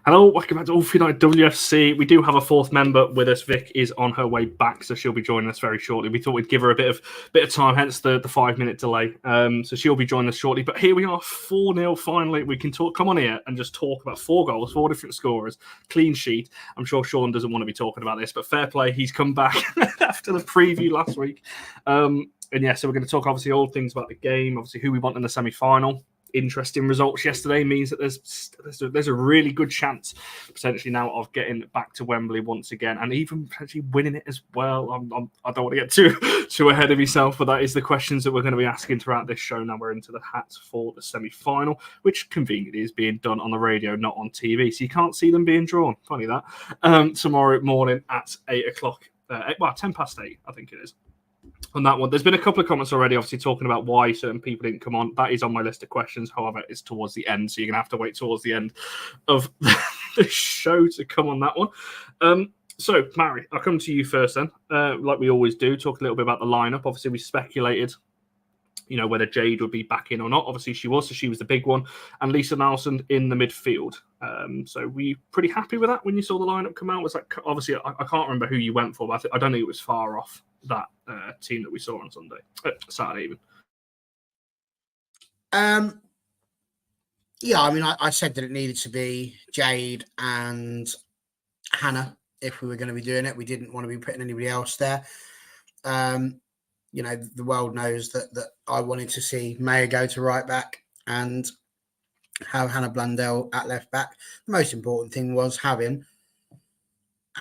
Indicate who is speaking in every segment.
Speaker 1: Hello, welcome back to All For United WFC. We do have a fourth member with us. Vic is on her way back, so she'll be joining us very shortly. We thought we'd give her a bit of time, hence the 5-minute delay. So she'll be joining us shortly. But here we are, 4-0 finally. We can come on here and just talk about 4 goals, 4 different scorers, clean sheet. I'm sure Sean doesn't want to be talking about this, but fair play. He's come back after the preview last week. And yeah, so we're going to talk obviously all things about the game, obviously who we want in the semi-final. Interesting results yesterday means that there's a really good chance potentially now of getting back to Wembley once again and even potentially winning it as well. I don't want to get too ahead of myself, but that is the questions that we're going to be asking throughout this show. Now we're into the hats for the semi-final, which conveniently is being done on the radio, not on TV, so you can't see them being drawn. Funny that. Tomorrow morning at 8 o'clock, 10 past 8, I think it is. On that one, there's been a couple of comments already, obviously talking about why certain people didn't come on. That is on my list of questions. However, it's towards the end, so you're gonna have to wait towards the end of the show to come on that one. So, Mary, I'll come to you first then. Like we always do, talk a little bit about the lineup. Obviously, we speculated, whether Jade would be back in or not. Obviously, she was, so she was the big one, and Lisa Naalsund in the midfield. So, were you pretty happy with that when you saw the lineup come out? Was that obviously I can't remember who you went for, but I don't think it was far off that team that we saw on Saturday even.
Speaker 2: Yeah, I mean, I said that it needed to be Jade and Hannah if we were going to be doing it. We didn't want to be putting anybody else there. The world knows that I wanted to see Maya go to right back and have Hannah Blundell at left back. The most important thing was having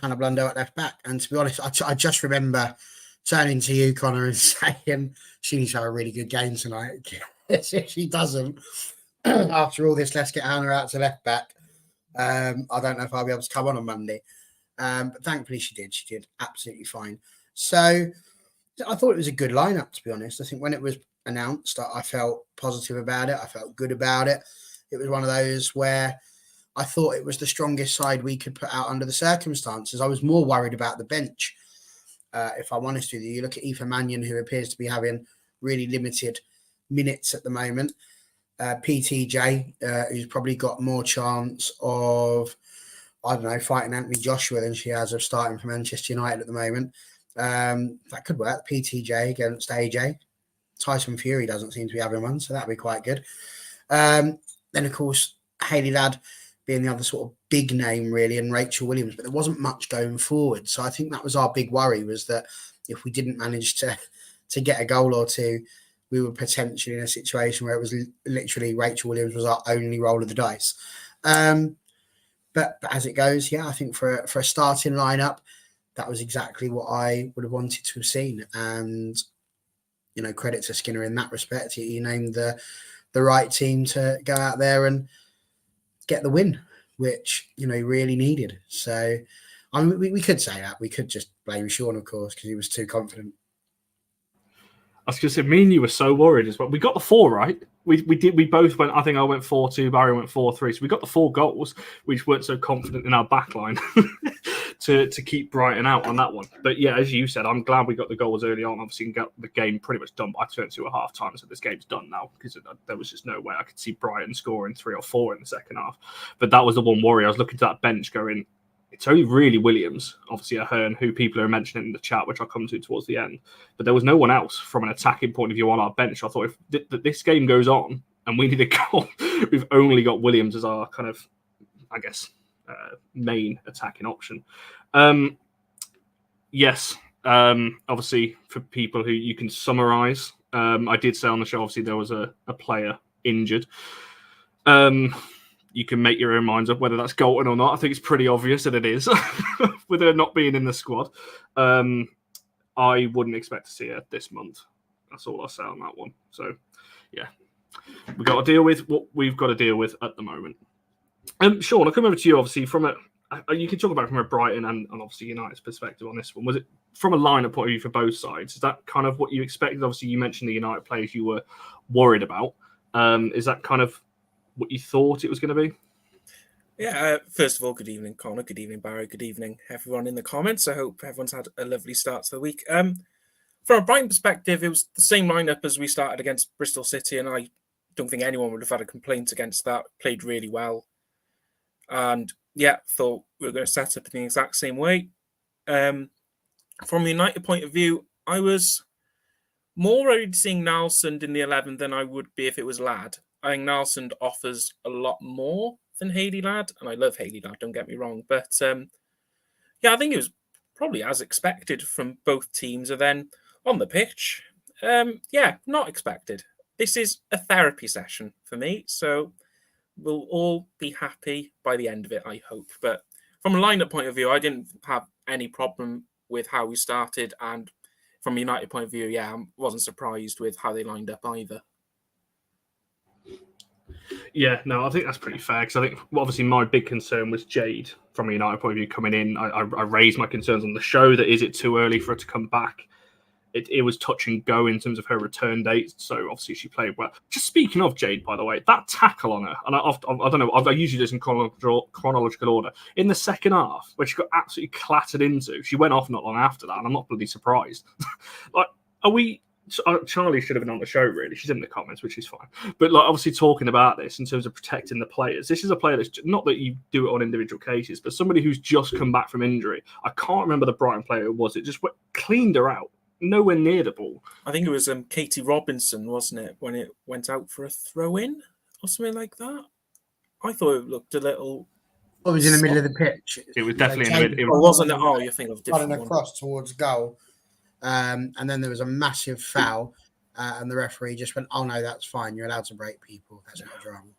Speaker 2: Hannah Blundell at left back. And to be honest, I just remember turning to you, Connor, and saying she needs to have a really good game tonight. If she doesn't, after all this, let's get Hannah out to left back. I don't know if I'll be able to come on Monday. But thankfully she did. She did absolutely fine. So I thought it was a good lineup, to be honest. I think when it was announced, I felt positive about it. I felt good about it. It was one of those where I thought it was the strongest side we could put out under the circumstances. I was more worried about the bench. If I'm honest with you, you look at Aoife Mannion, who appears to be having really limited minutes at the moment. PTJ, who's probably got more chance of, fighting Anthony Joshua than she has of starting for Manchester United at the moment. That could work. PTJ against AJ. Tyson Fury doesn't seem to be having one, so that'd be quite good. Then, of course, Hayley Ladd being the other sort of big name, really, and Rachel Williams, but there wasn't much going forward. So I think that was our big worry, was that if we didn't manage to get a goal or two, we were potentially in a situation where it was literally Rachel Williams was our only roll of the dice. But as it goes, yeah, I think for a starting lineup, that was exactly what I would have wanted to have seen. And, credit to Skinner in that respect. He named the right team to go out there and get the win, which, he really needed. So, I mean, we could say that. We could just blame Sean, of course, because he was too confident.
Speaker 1: I was going to say, me and you were so worried as well. We got the 4 right. We both went, I think I went 4-2, Barry went 4-3. So we got the 4 goals. We just weren't so confident in our backline to keep Brighton out on that one. But yeah, as you said, I'm glad we got the goals early on. Obviously, got the game pretty much done. I turned to a half time, so this game's done now because there was just no way I could see Brighton scoring 3 or 4 in the second half. But that was the one worry. I was looking to that bench going, it's only really Williams, obviously Ahern, who people are mentioning in the chat, which I'll come to towards the end. But there was no one else from an attacking point of view on our bench. I thought if this game goes on and we need a goal, we've only got Williams as our kind of, I guess, main attacking option. Yes, obviously for people who you can summarise, I did say on the show, obviously there was a player injured. You can make your own minds up whether that's Galton or not. I think it's pretty obvious that it is, with her not being in the squad. I wouldn't expect to see her this month. That's all I'll say on that one. So, yeah, we've got to deal with what we've got to deal with at the moment. Sean, I'll come over to you, obviously, you can talk about it from a Brighton and obviously United's perspective on this one. Was it from a lineup point of view for both sides? Is that kind of what you expected? Obviously, you mentioned the United players you were worried about. Is that kind of what you thought it was going to be?
Speaker 3: Yeah, first of all, good evening, Connor. Good evening, Barry. Good evening, everyone in the comments. I hope everyone's had a lovely start to the week. From a Brighton perspective, it was the same lineup as we started against Bristol City, and I don't think anyone would have had a complaint against that. Played really well. And yeah, thought we were going to set up in the exact same way. From a United point of view, I was more ready to seeing Naalsund in the 11 than I would be if it was Ladd. I think Naalsund offers a lot more than Hayley Ladd, and I love Hayley Ladd, don't get me wrong. But yeah, I think it was probably as expected from both teams. And then on the pitch, yeah, not expected. This is a therapy session for me, so we'll all be happy by the end of it, I hope. But from a lineup point of view, I didn't have any problem with how we started, and from a United point of view, yeah, I wasn't surprised with how they lined up either.
Speaker 1: Yeah, no, I think that's pretty fair, because I think obviously my big concern was Jade from a United point of view coming in. I raised my concerns on the show that is it too early for her to come back? It was touch and go in terms of her return date, so obviously she played well. Just speaking of Jade, by the way, that tackle on her, and I don't know, I usually do this in chronological order. In the second half, where she got absolutely clattered into, she went off not long after that, and I'm not bloody surprised. Like, Charlie should have been on the show, really. She's in the comments, which is fine. But like, obviously talking about this in terms of protecting the players, this is a player that's not that you do it on individual cases, but somebody who's just come back from injury. I can't remember the Brighton player who was. It just cleaned her out. Nowhere near the ball.
Speaker 3: I think it was Katie Robinson, wasn't it, when it went out for a throw-in or something like that? I thought it looked a little...
Speaker 2: It was in the middle of the pitch.
Speaker 1: It was definitely in the middle.
Speaker 3: Or wasn't it? Oh, you're thinking of different
Speaker 2: one. Across towards goal. And then there was a massive foul, and the referee just went, oh, no, that's fine. You're allowed to break people. That's not wrong.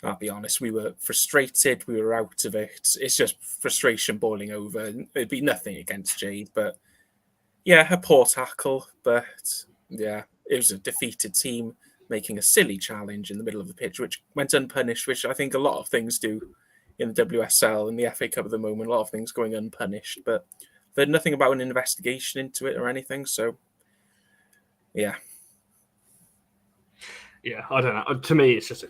Speaker 3: I'll be honest, we were frustrated. We were out of it. It's just frustration boiling over. It'd be nothing against Jade, but... yeah, a poor tackle, but yeah, it was a defeated team making a silly challenge in the middle of the pitch, which went unpunished, which I think a lot of things do in the WSL and the FA Cup at the moment, a lot of things going unpunished, but there's nothing about an investigation into it or anything, so yeah.
Speaker 1: Yeah, I don't know. To me, it's just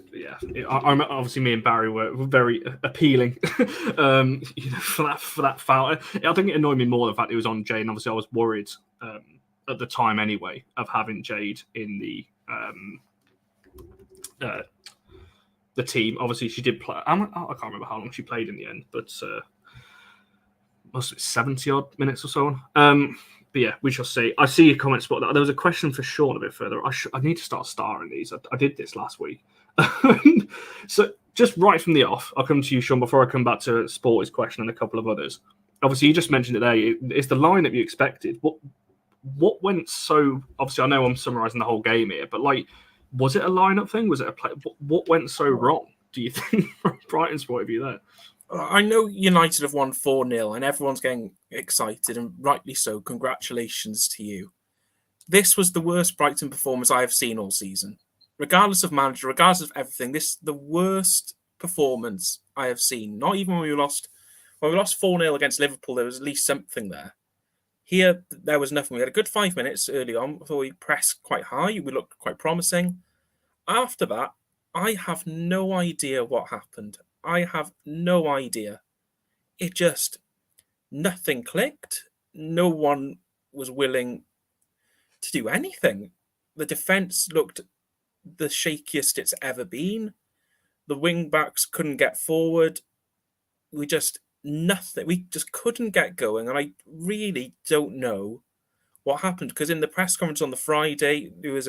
Speaker 1: I'm obviously me and Barry were very appealing, for that foul. I think it annoyed me more the fact it was on Jade. And obviously, I was worried at the time anyway of having Jade in the team. Obviously, she did play. I can't remember how long she played in the end, but must be 70 odd minutes or so on. But yeah, we shall see. I see your comments, but there was a question for Sean a bit further. I need to start starring these. I did this last week. So just right from the off, I'll come to you, Sean, before I come back to Sporty's question and a couple of others. Obviously, you just mentioned it there. It's the lineup you expected. What went so... Obviously, I know I'm summarising the whole game here, but like, was it a lineup thing? Was it a play? What went so wrong, do you think, from Brighton's point of view there?
Speaker 3: I know United have won 4-0 and everyone's getting excited, and rightly so. Congratulations to you. This was the worst Brighton performance I have seen all season. Regardless of manager, regardless of everything, this is the worst performance I have seen. Not even when we lost 4-0 against Liverpool, there was at least something there. Here, there was nothing. We had a good 5 minutes early on. I thought we pressed quite high. We looked quite promising. After that, I have no idea what happened. I have no idea. It just, nothing clicked. No one was willing to do anything. The defence looked the shakiest it's ever been. The wing-backs couldn't get forward. We just couldn't get going. And I really don't know what happened. Because in the press conference on the Friday, there was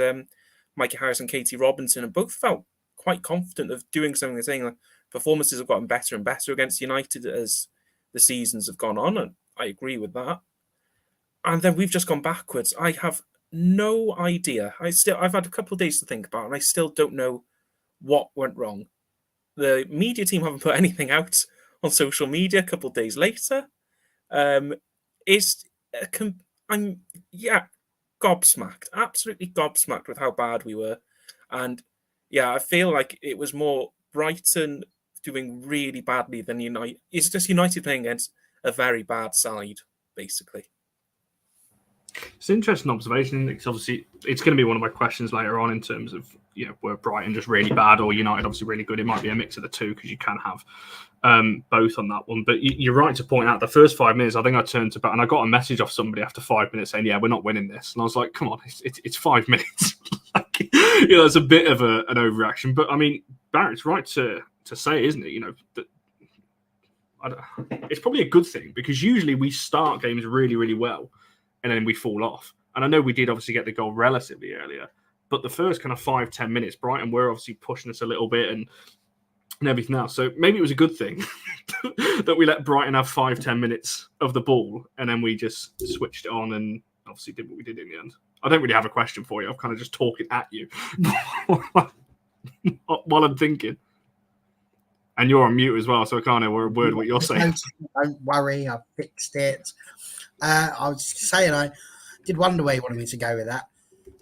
Speaker 3: Micah Harris and Katie Robinson, and both felt quite confident of doing something. They're saying like, performances have gotten better and better against United as the seasons have gone on, and I agree with that. And then we've just gone backwards. I have no idea. I've had a couple of days to think about it, and I still don't know what went wrong. The media team haven't put anything out on social media a couple of days later. I'm gobsmacked, absolutely gobsmacked with how bad we were. And yeah, I feel like it was more Brighton doing really badly than United. It's just United playing against a very bad side, basically.
Speaker 1: It's an interesting observation. It's obviously it's going to be one of my questions later on in terms of were Brighton just really bad or United obviously really good. It might be a mix of the two because you can have both on that one. But you're right to point out the first 5 minutes. I think I turned to and I got a message off somebody after 5 minutes saying, "Yeah, we're not winning this." And I was like, "Come on, it's 5 minutes." Like, it's a bit of an overreaction. But I mean, Barrett's right to say, isn't it? That it's probably a good thing because usually we start games really, really well and then we fall off. And I know we did obviously get the goal relatively earlier, but the first kind of 5-10 minutes, Brighton were obviously pushing us a little bit and everything else. So maybe it was a good thing that we let Brighton have 5-10 minutes of the ball and then we just switched it on and obviously did what we did in the end. I don't really have a question for you. I'm kind of just talking at you while I'm thinking. And you're on mute as well, so I can't hear a word what you're saying.
Speaker 2: Don't worry, I've fixed it. I was saying I did wonder where you wanted me to go with that.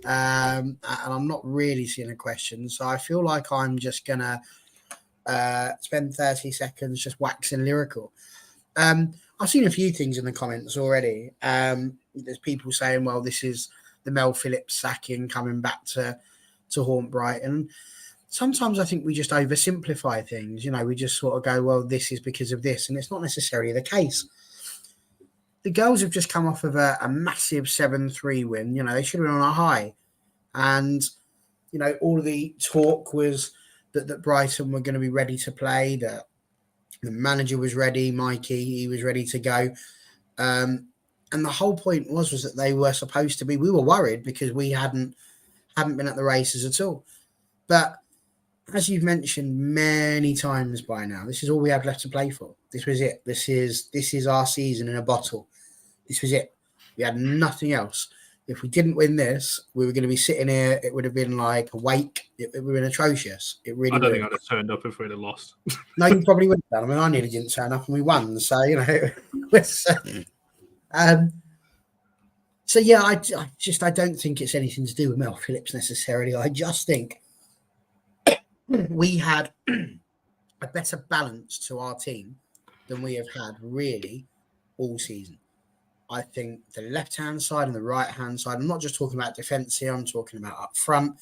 Speaker 2: And I'm not really seeing a question, so I feel like I'm just going to spend 30 seconds just waxing lyrical. I've seen a few things in the comments already. There's people saying, well, this is the Mel Phillips sacking coming back to haunt Brighton. Sometimes I think we just oversimplify things. You know, we just sort of go, well, this is because of this. And it's not necessarily the case. The girls have just come off of a massive 7-3 win. You know, they should have been on a high. And, you know, all of the talk was that Brighton were going to be ready to play, that the manager was ready, Mikey, he was ready to go. And the whole point was that they were supposed to be, we were worried because we hadn't been at the races at all. But as you've mentioned many times by now, this is all we had left to play for. This was it. This is our season in a bottle. This was it. We had nothing else. If we didn't win this, we were going to be sitting here. It would have been like a wake. It would have been atrocious. It really.
Speaker 1: I don't think I'd have turned up if we'd have lost.
Speaker 2: No, you probably wouldn't have done. I mean, I nearly didn't turn up and we won. So, you know, so yeah, I don't think it's anything to do with Mel Phillips necessarily. I just think we had a better balance to our team than we have had really all season. I think the left-hand side and the right-hand side, I'm not just talking about defence here, I'm talking about up front.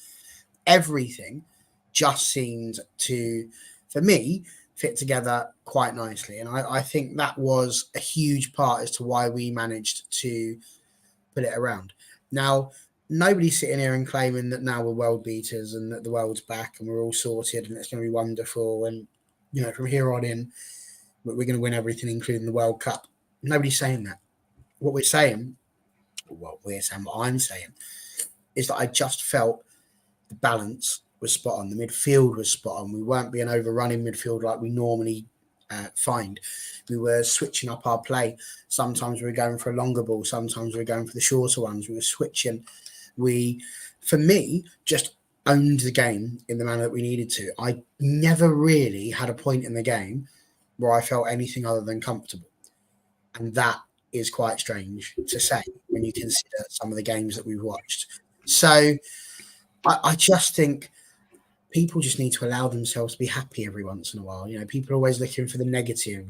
Speaker 2: Everything just seemed to, for me, fit together quite nicely. And I think that was a huge part as to why we managed to put it around. Now, nobody's sitting here and claiming that now we're world beaters and that the world's back and we're all sorted and it's going to be wonderful. And, you know, from here on in, we're going to win everything, including the World Cup. Nobody's saying that. What I'm saying, is that I just felt the balance was spot on. The midfield was spot on. We weren't being overrun in midfield like we normally find. We were switching up our play. Sometimes we were going for a longer ball. Sometimes we were going for the shorter ones. We were switching. We, for me, just owned the game in the manner that we needed to. I never really had a point in the game where I felt anything other than comfortable. And that is quite strange to say when you consider some of the games that we've watched. So I just think people just need to allow themselves to be happy every once in a while. You know, people are always looking for the negative,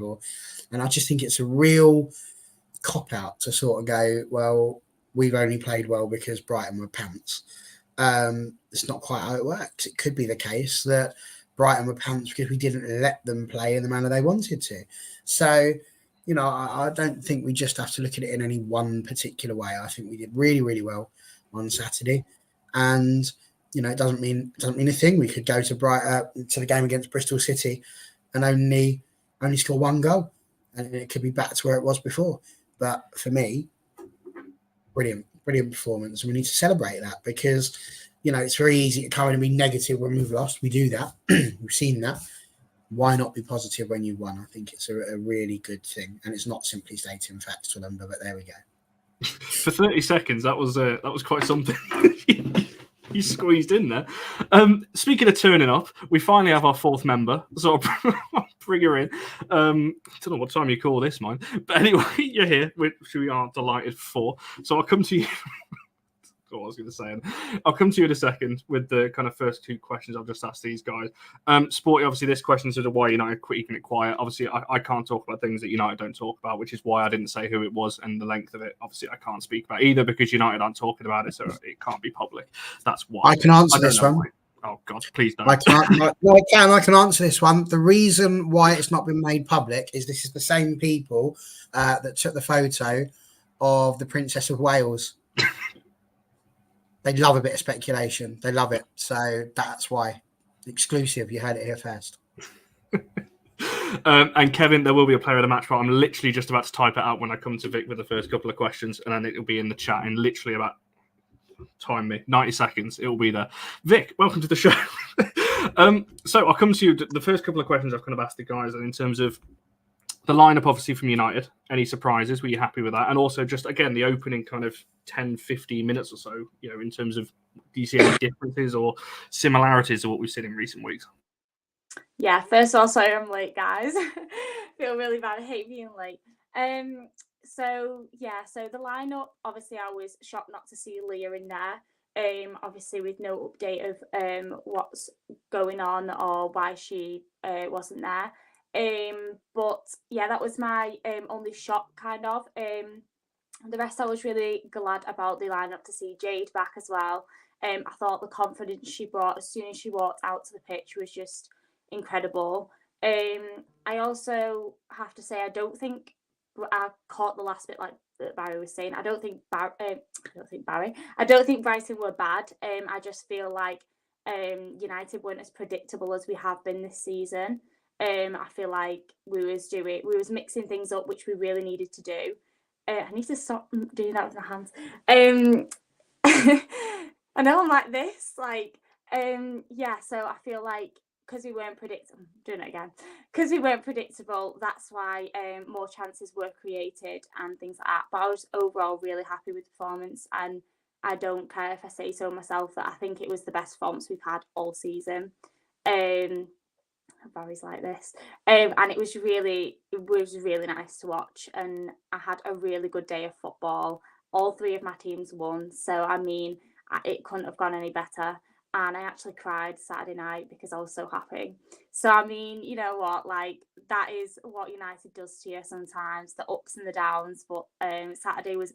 Speaker 2: and I just think it's a real cop-out to sort of go, well, we've only played well because Brighton were pants. It's not quite how it works. It could be the case that Brighton were pants because we didn't let them play in the manner they wanted to. So, you know, I don't think we just have to look at it in any one particular way. I think we did really, really well on Saturday. And, you know, it doesn't mean a thing. We could go to to the game against Bristol City and only score one goal. And it could be back to where it was before. But for me, brilliant performance. And we need to celebrate that because, you know, it's very easy to come in and be negative when we've lost. We do that. We've seen that. Why not be positive when you won? I think it's a really good thing. And it's not simply stating facts to remember, but there we go.
Speaker 1: For 30 seconds, that was quite something. You squeezed in there. Speaking of turning up, we finally have our fourth member. So I'll bring her in. Don't know what time you call this, mine. But anyway, you're here, which we are delighted for. So I'll come to you. What I was going to say. I'll come to you in a second with the kind of first two questions I've just asked these guys. Sporty, obviously, this question is sort of why United keeping it quiet. Obviously, I can't talk about things that United don't talk about, which is why I didn't say who it was and the length of it. Obviously, I can't speak about either because United aren't talking about it, so it can't be public. That's why.
Speaker 2: I can answer this one.
Speaker 1: Why. Oh, God, please don't.
Speaker 2: I can answer this one. The reason why it's not been made public is this is the same people that took the photo of the Princess of Wales. They love a bit of speculation. They love it. So that's why. Exclusive. You heard it here first.
Speaker 1: And Kevin, there will be a player of the match, but I'm literally just about to type it out when I come to Vic with the first couple of questions, and then it'll be in the chat in literally about 90 seconds. It will be there. Vic, welcome to the show. So I'll come to you. The first couple of questions I've kind of asked the guys in terms of the lineup, obviously from United. Any surprises? Were you happy with that? And also, just again, the opening kind of 10, 15 minutes or so. In terms of, do you see any differences or similarities to what we've seen in recent weeks?
Speaker 4: Yeah, first of all, sorry I'm late, guys. Feel really bad. I hate being late. So the lineup, obviously I was shocked not to see Leah in there. Obviously with no update of what's going on or why she wasn't there. But yeah, that was my only shock kind of. The rest I was really glad about the lineup to see Jade back as well. I thought the confidence she brought as soon as she walked out to the pitch was just incredible. I also have to say I don't think I caught the last bit like that Barry was saying. I don't think Brighton were bad. I just feel like United weren't as predictable as we have been this season. I feel like we was mixing things up, which we really needed to do. I need to stop doing that with my hands. I know I'm like this, so I feel like because we weren't predictable, because we weren't predictable, that's why more chances were created and things like that. But I was overall really happy with the performance, and I don't care if I say so myself that I think it was the best performance we've had all season. Barry's like this, and it was really nice to watch, and I had a really good day of football. All three of my teams won, so I mean it couldn't have gone any better. And I actually cried Saturday night because I was so happy. So I mean, you know what, like that is what United does to you sometimes, the ups and the downs. But Saturday was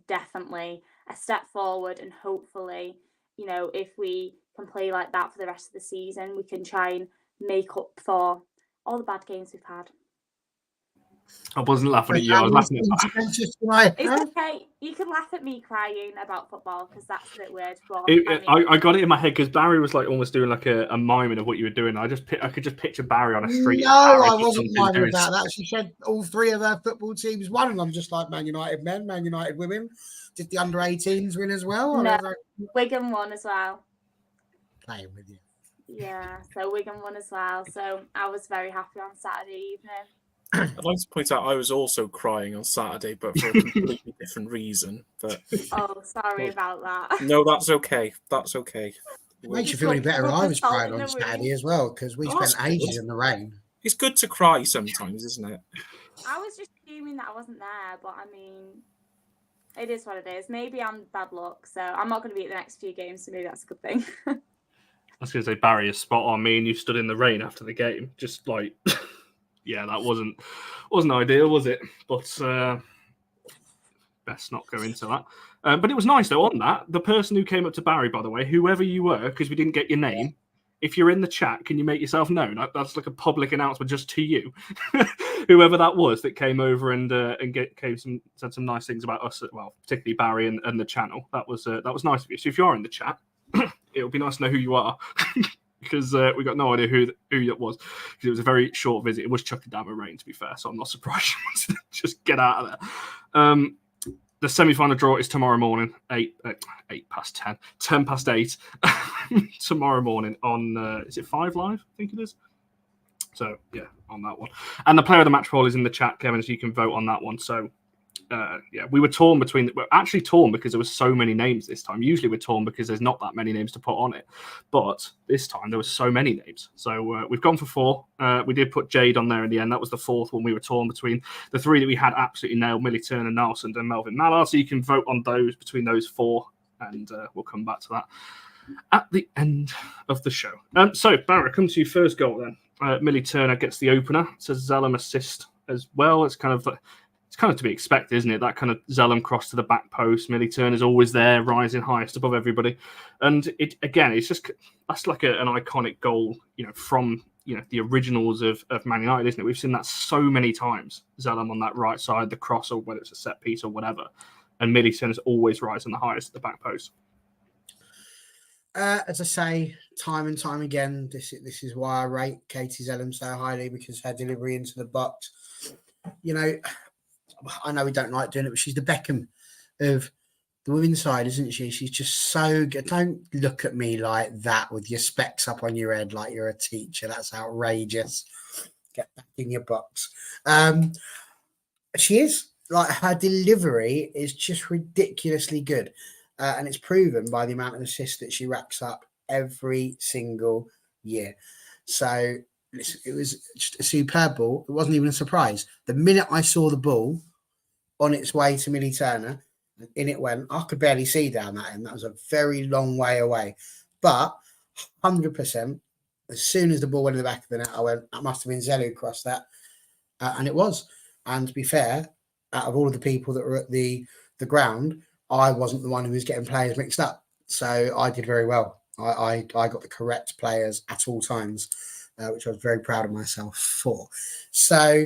Speaker 4: definitely a step forward, and hopefully, if we can play like that for the rest of the season, we can try and make up for all the bad games we've had.
Speaker 1: I wasn't laughing at you. I was laughing at
Speaker 4: It's okay. You can laugh at me crying about football because that's a bit weird. But
Speaker 1: I got it in my head because Barry was like almost doing like a miming of what you were doing. I could just picture Barry on a street.
Speaker 2: No, I wasn't miming about that. She said all three of her football teams won, and I'm just like Man United men, Man United women. Did the under-18s win as well?
Speaker 4: No, Wigan won as well.
Speaker 2: Playing with you.
Speaker 4: Yeah, so Wigan won as well. So I was very happy on Saturday evening.
Speaker 3: I'd like to point out I was also crying on Saturday, but for a completely different reason. But
Speaker 4: sorry about that.
Speaker 3: No, that's okay. That's okay.
Speaker 2: It makes you feel any better. I was crying on Saturday as well because we spent ages in the rain.
Speaker 3: It's good to cry sometimes, isn't it?
Speaker 4: I was just assuming that I wasn't there, but I mean, it is what it is. Maybe I'm bad luck, so I'm not going to be at the next few games, so maybe that's a good thing.
Speaker 1: I was going to say Barry is spot on. Me and you stood in the rain after the game, just like. Yeah, that wasn't ideal, was it? But best not go into that. But it was nice, though, on that. The person who came up to Barry, by the way, whoever you were, because we didn't get your name, if you're in the chat, can you make yourself known? That's like a public announcement just to you. Whoever that was that came over and said some nice things about us, well, particularly Barry and the channel. That was nice of you. So if you are in the chat, it would be nice to know who you are. Because we got no idea who that was. Because it was a very short visit. It was chucking down with rain, to be fair, so I'm not surprised you wanted to just get out of there. The semi-final draw is tomorrow morning, 10 past 8 tomorrow morning on, is it 5 Live? I think it is. So, yeah, on that one. And the player of the match poll is in the chat, Kevin, so you can vote on that one. So, we were torn between. We're actually torn because there were so many names this time. Usually we're torn because there's not that many names to put on it, but this time there were so many names. So we've gone for 4. We did put Jade on there in the end. That was the 4th one. We were torn between the 3 that we had absolutely nailed: Millie Turner, Naalsund, and Melvin Mallard. So you can vote on those between those 4, and we'll come back to that at the end of the show. So Barra, come to you. First goal then. Millie Turner gets the opener. It says Zellum assist as well. It's kind of to be expected, isn't it? That kind of Zellum cross to the back post. Millie Turner's always there, rising highest above everybody. And that's like an iconic goal, from the originals of Man United, isn't it? We've seen that so many times. Zellum on that right side, the cross, or whether it's a set piece or whatever. And Millie Turner's always rising the highest at the back post.
Speaker 2: As I say, time and time again, this is why I rate Katie Zellum so highly, because her delivery into the box. You know, I know we don't like doing it, but she's the Beckham of the women's side, isn't she? She's just so good. Don't look at me like that with your specs up on your head like you're a teacher. That's outrageous. Get back in your box. She is. Like, her delivery is just ridiculously good. And it's proven by the amount of assists that she racks up every single year. So it was just a superb ball. It wasn't even a surprise. The minute I saw the ball on its way to Millie Turner, in it went, I could barely see down that end. That was a very long way away. But 100%, as soon as the ball went in the back of the net, I went, that must have been Zelu who crossed that. And it was. And to be fair, out of all of the people that were at the ground, I wasn't the one who was getting players mixed up. So I did very well. I got the correct players at all times, which I was very proud of myself for. So,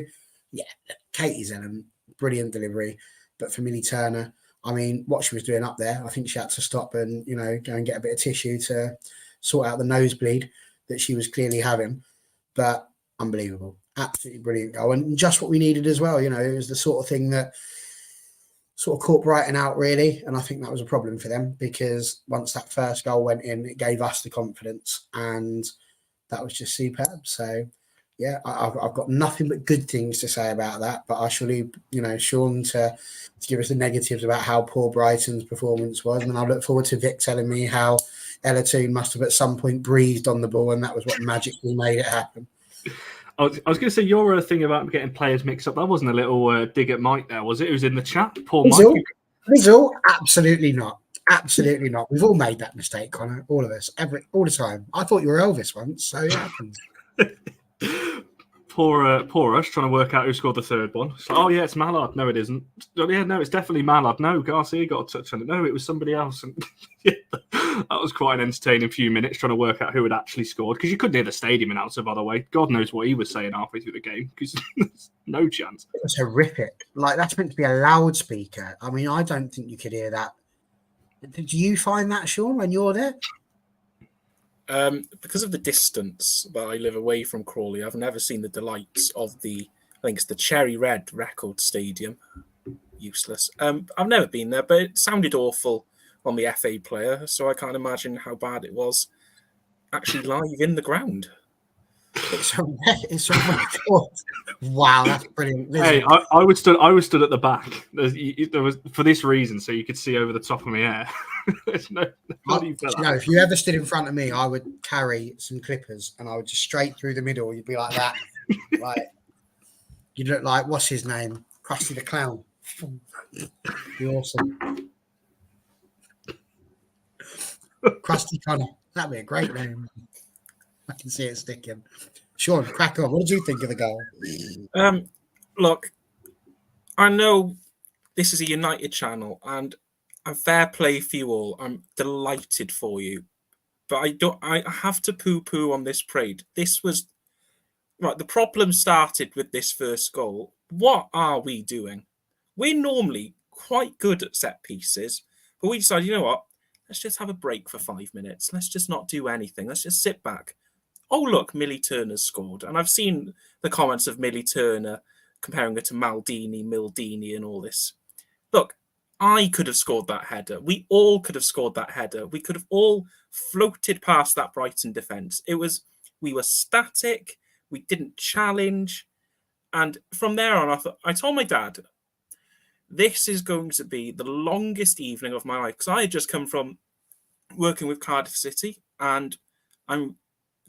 Speaker 2: yeah, Katie Zellum, brilliant delivery. But for Millie Turner, I mean, what she was doing up there, I think she had to stop and, you know, go and get a bit of tissue to sort out the nosebleed that she was clearly having. But unbelievable. Absolutely brilliant goal. And just what we needed as well. You know, it was the sort of thing that sort of caught Brighton out, really. And I think that was a problem for them, because once that first goal went in, it gave us the confidence. And that was just superb. So, yeah, I've got nothing but good things to say about that. But I shall leave, you know, Sean to give us the negatives about how poor Brighton's performance was. And I look forward to Vic telling me how Ella Toone must have at some point breathed on the ball, and that was what magically made it happen.
Speaker 1: I was going to say, your thing about getting players mixed up, that wasn't a little dig at Mike there, was it? It was in the chat. Poor Mike.
Speaker 2: Visual? Absolutely not. Absolutely not. We've all made that mistake, Connor. All of us. All the time. I thought you were Elvis once, so it happens.
Speaker 1: Poor us trying to work out who scored the third one. So, oh yeah, it's Mallard. No, it isn't. Oh, yeah, no, it's definitely Mallard. No, Garcia got a touch on it. No, it was somebody else. And yeah, that was quite an entertaining few minutes trying to work out who had actually scored, because you couldn't hear the stadium announcer, by the way. God knows what he was saying halfway through the game, because there's no chance.
Speaker 2: It was horrific. Like, that's meant to be a loudspeaker. I mean, I don't think you could hear that. Did you find that, Sean, when you're there?
Speaker 3: Because of the distance that I live away from Crawley, I've never seen the delights of I think it's the Cherry Red Record Stadium. Useless. I've never been there, but it sounded awful on the FA player, so I can't imagine how bad it was actually live in the ground.
Speaker 2: It's a record. Wow, that's brilliant.
Speaker 1: Hey, I was stood at the back. There was for this reason, so you could see over the top of my hair. If
Speaker 2: you ever stood in front of me, I would carry some clippers and I would just straight through the middle. You'd be like that. Like, you'd look like, what's his name? Krusty the Clown. Be awesome. Krusty Connor. That'd be a great name. I can see it sticking. Sean, crack on. What did you think of the goal?
Speaker 3: Look, I know this is a United channel, and a fair play for you all. I'm delighted for you, but I have to poo-poo on this parade. This was right. The problem started with this first goal. What are we doing? We're normally quite good at set pieces, but we decided, you know what? Let's just have a break for 5 minutes. Let's just not do anything. Let's just sit back. Oh, look, Millie Turner's scored. And I've seen the comments of Millie Turner comparing her to Maldini, and all this. Look, I could have scored that header. We all could have scored that header. We could have all floated past that Brighton defence. We were static. We didn't challenge. And from there on, I told my dad, this is going to be the longest evening of my life, because I had just come from working with Cardiff City, and I'm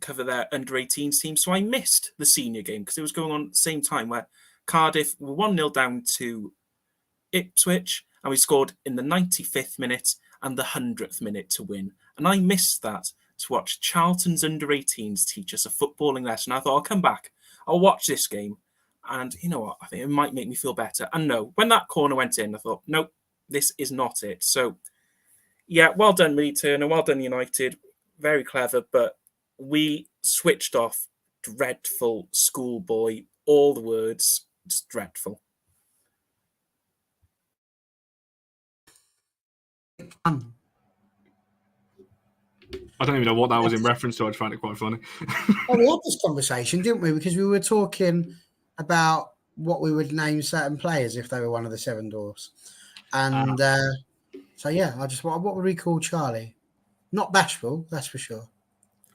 Speaker 3: cover their under-18s team, so I missed the senior game because it was going on at the same time, where Cardiff were 1-0 down to Ipswich, and we scored in the 95th minute and the 100th minute to win. And I missed that to watch Charlton's under-18s teach us a footballing lesson. I thought, I'll come back, I'll watch this game, and you know what, I think it might make me feel better. And no, when that corner went in, I thought, nope, this is not it. So yeah, well done, Millie Turner, well done, United, very clever, but we switched off. Dreadful, schoolboy, all the words, just dreadful.
Speaker 1: I don't even know what that was in reference to. I just find it quite funny.
Speaker 2: Oh, we had this conversation, didn't we? Because we were talking about what we would name certain players if they were one of the Seven Dwarfs. And so, yeah, what would we call Charlie? Not bashful, that's for sure.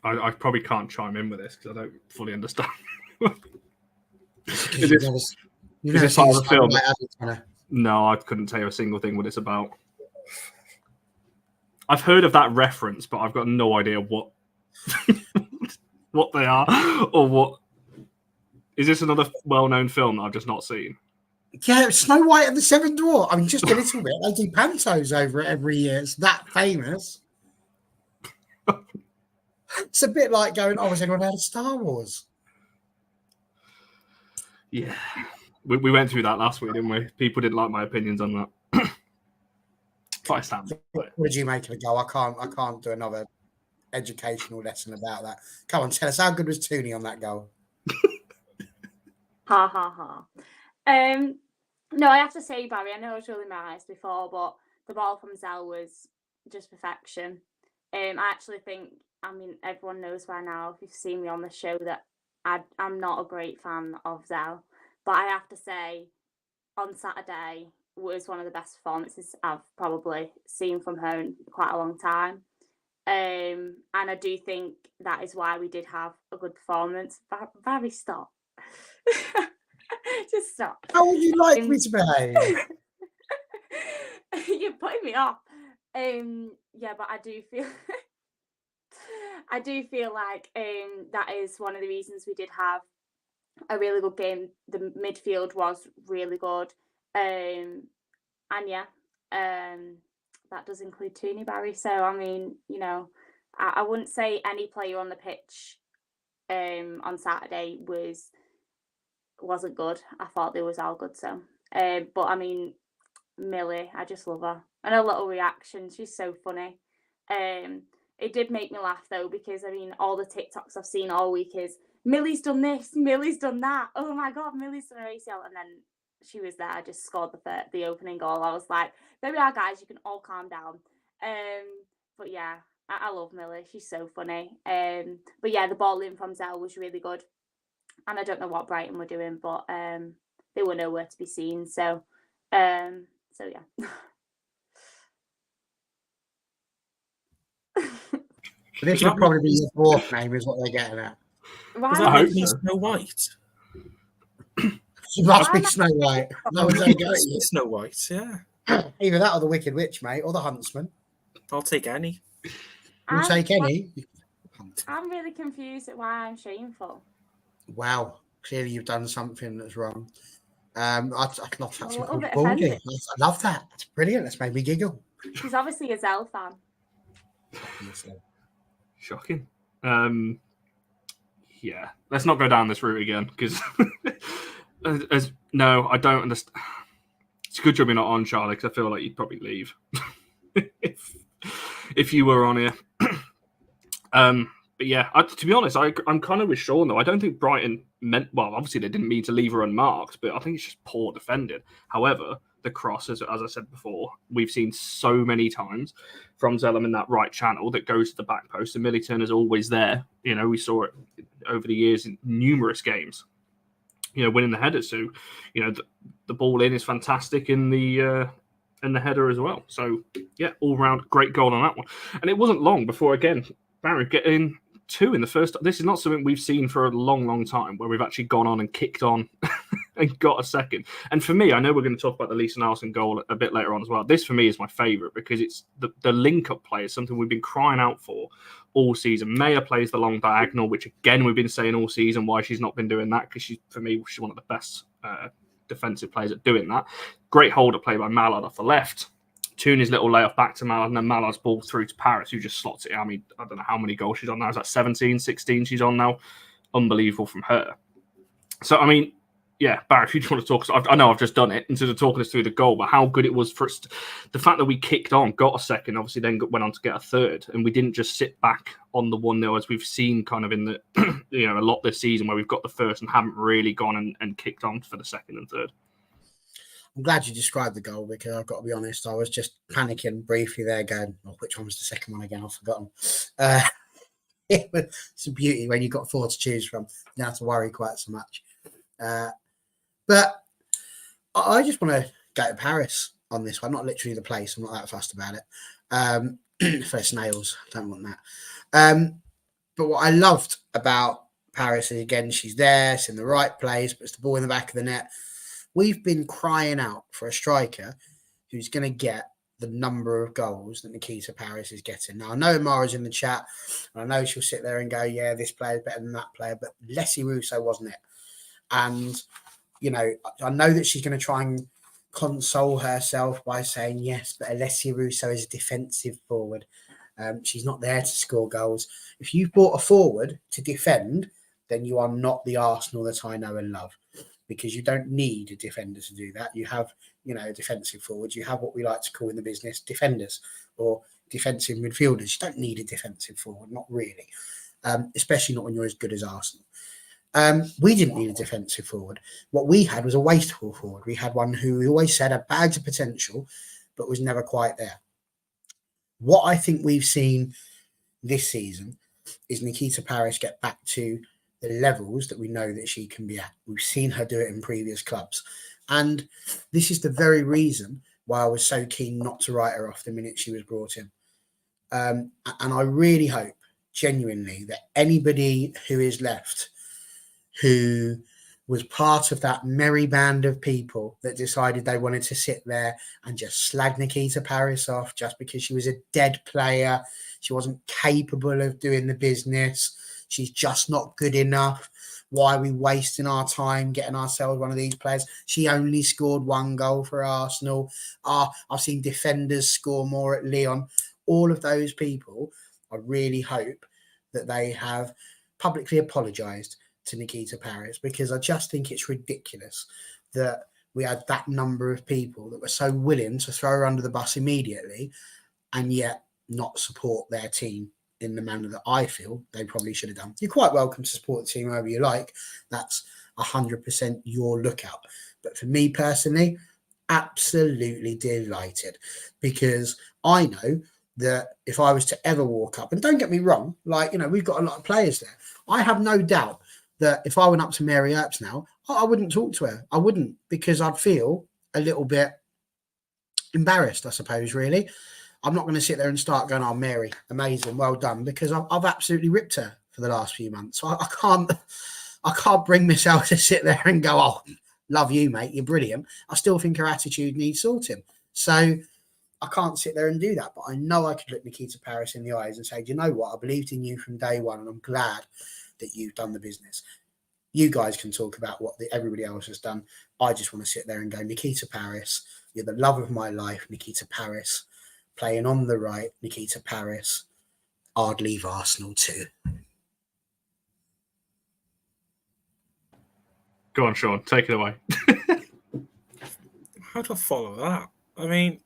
Speaker 1: I probably can't chime in with this because I don't fully understand.
Speaker 2: Is
Speaker 1: this part of the film? No, I couldn't tell you a single thing what it's about. I've heard of that reference, but I've got no idea what what they are or what. Is this another well-known film that I've just not seen?
Speaker 2: Yeah, Snow White and the Seven Dwarfs. I mean, just a little bit. They do pantos over it every year. It's that famous. It's a bit like going, has anyone heard of Star Wars?
Speaker 1: Yeah. We went through that last week, didn't we? People didn't like my opinions on that. But I stand.
Speaker 2: What did you make of the goal? I can't do another educational lesson about that. Come on, tell us, how good was Tooney on that goal?
Speaker 4: Ha ha ha. No, I have to say, Barry, I know I was really nice before, but the ball from Zell was just perfection. I actually think, everyone knows by now, if you've seen me on the show, that I'm not a great fan of Zell. But I have to say, on Saturday was one of the best performances I've probably seen from her in quite a long time. And I do think that is why we did have a good performance. Barry, stop. Just stop.
Speaker 2: How would you like me to behave?
Speaker 4: You're putting me off. Yeah, but I do feel like that is one of the reasons we did have a really good game. The midfield was really good. And yeah, that does include Tooney, Barry. So I wouldn't say any player on the pitch on Saturday wasn't good. I thought they was all good. So but Millie, I just love her, and her little reaction, she's so funny. It did make me laugh though, because all the TikToks I've seen all week is Millie's done this, Millie's done that. Oh my god, Millie's done her ACL, and then she was there, just scored the opening goal. I was like, there we are, guys, you can all calm down. But yeah, I love Millie, she's so funny. But yeah, the ball in from Zell was really good, and I don't know what Brighton were doing, but they were nowhere to be seen. So yeah.
Speaker 2: This would probably be your fourth name, is what they're getting at.
Speaker 3: Does that make me Snow White?
Speaker 2: She must be Snow White. No one's going
Speaker 3: Snow White, yeah.
Speaker 2: Either that or the Wicked Witch, mate, or the Huntsman.
Speaker 3: I'll take any.
Speaker 2: You'll take any?
Speaker 4: I'm really confused at why I'm shameful.
Speaker 2: Wow. Clearly you've done something that's wrong. I'd love that. I love that. That's brilliant. That's made me giggle.
Speaker 4: She's obviously a Zell fan.
Speaker 1: Shocking. Yeah, let's not go down this route again, because no, I don't understand. It's a good job you're not on, Charlie, because I feel like you'd probably leave if you were on here. But yeah, to be honest, I'm kind of with Sean, though. I don't think Brighton meant, well, obviously they didn't mean to leave her unmarked, but I think it's just poor defended. However, the cross, as I said before, we've seen so many times from Zellum in that right channel that goes to the back post, and Millie Turner's always there. We saw it over the years in numerous games, winning the headers. So, the ball in is fantastic in the header as well. So, yeah, all round great goal on that one. And it wasn't long before, again, Barry getting two in the first. This is not something we've seen for a long, long time, where we've actually gone on and kicked on and got a second. And for me, I know we're going to talk about the Lisa Naalsund goal a bit later on as well. This, for me, is my favourite, because it's the link-up play is something we've been crying out for all season. Maya plays the long diagonal, which, again, we've been saying all season why she's not been doing that, because for me, she's one of the best defensive players at doing that. Great holder play by Mallard off the left. Tooney's little layoff back to Mallard, and then Mallard's ball through to Parris, who just slots it. I don't know how many goals she's on now. Is that 17, 16 she's on now? Unbelievable from her. So, yeah, Barry, if you just want to talk, I know I've just done it instead of talking us through the goal, but how good it was for us. The fact that we kicked on, got a second, obviously then went on to get a third, and we didn't just sit back on the 1-0 as we've seen kind of in the, a lot this season, where we've got the first and haven't really gone and kicked on for the second and third.
Speaker 2: I'm glad you described the goal, because I've got to be honest, I was just panicking briefly there going, which one was the second one again? I've forgotten. It's a beauty when you've got 4 to choose from. You don't have to worry quite so much. But I just want to go to Paris on this one, not literally the place. I'm not that fussed about it. For snails, I don't want that. But what I loved about Paris is, again, she's there, it's in the right place, but it's the ball in the back of the net. We've been crying out for a striker who's going to get the number of goals that Nikita Parris is getting. Now, I know Mara's in the chat, and I know she'll sit there and go, yeah, this player's better than that player, but Leslie Russo wasn't it. And, you know, I know that she's going to try and console herself by saying, yes, but Alessia Russo is a defensive forward. She's not there to score goals. If you've bought a forward to defend, then you are not the Arsenal that I know and love, because you don't need a defender to do that. You have, you know, defensive forwards. You have what we like to call in the business defenders or defensive midfielders. You don't need a defensive forward, not really, especially not when you're as good as Arsenal. We didn't need a defensive forward. What we had was a wasteful forward. We had one who we always said had bags of potential, but was never quite there. What I think we've seen this season is Nikita Parris get back to the levels that we know that she can be at. We've seen her do it in previous clubs. And this is the very reason why I was so keen not to write her off the minute she was brought in. And I really hope, genuinely, that anybody who is left who was part of that merry band of people that decided they wanted to sit there and just slag Nikita Parris off just because she was a dead player, she wasn't capable of doing the business, she's just not good enough, why are we wasting our time getting ourselves one of these players? She only scored 1 goal for Arsenal. I've seen defenders score more at Lyon. All of those people, I really hope that they have publicly apologised to Nikita Parris, because I just think it's ridiculous that we had that number of people that were so willing to throw her under the bus immediately and yet not support their team in the manner that I feel they probably should have done. You're quite welcome to support the team however you like. That's 100% your lookout. But for me personally, absolutely delighted, because I know that if I was to ever walk up, and don't get me wrong, like, you know, we've got a lot of players there. I have no doubt that if I went up to Mary Earps now, I wouldn't talk to her. I wouldn't, because I'd feel a little bit embarrassed, I suppose, really. I'm not going to sit there and start going, oh, Mary, amazing, well done, because I've absolutely ripped her for the last few months. So I can't bring myself to sit there and go, oh, love you, mate, you're brilliant. I still think her attitude needs sorting. So I can't sit there and do that. But I know I could look Nikita Parris in the eyes and say, do you know what? I believed in you from day one, and I'm glad that you've done the business. You guys can talk about what everybody else has done. I just want to sit there and go, Nikita Parris, you're the love of my life, Nikita Parris, playing on the right, Nikita Parris, I'd leave Arsenal too.
Speaker 1: Go on, Sean, take it away.
Speaker 3: How do I follow that? I mean,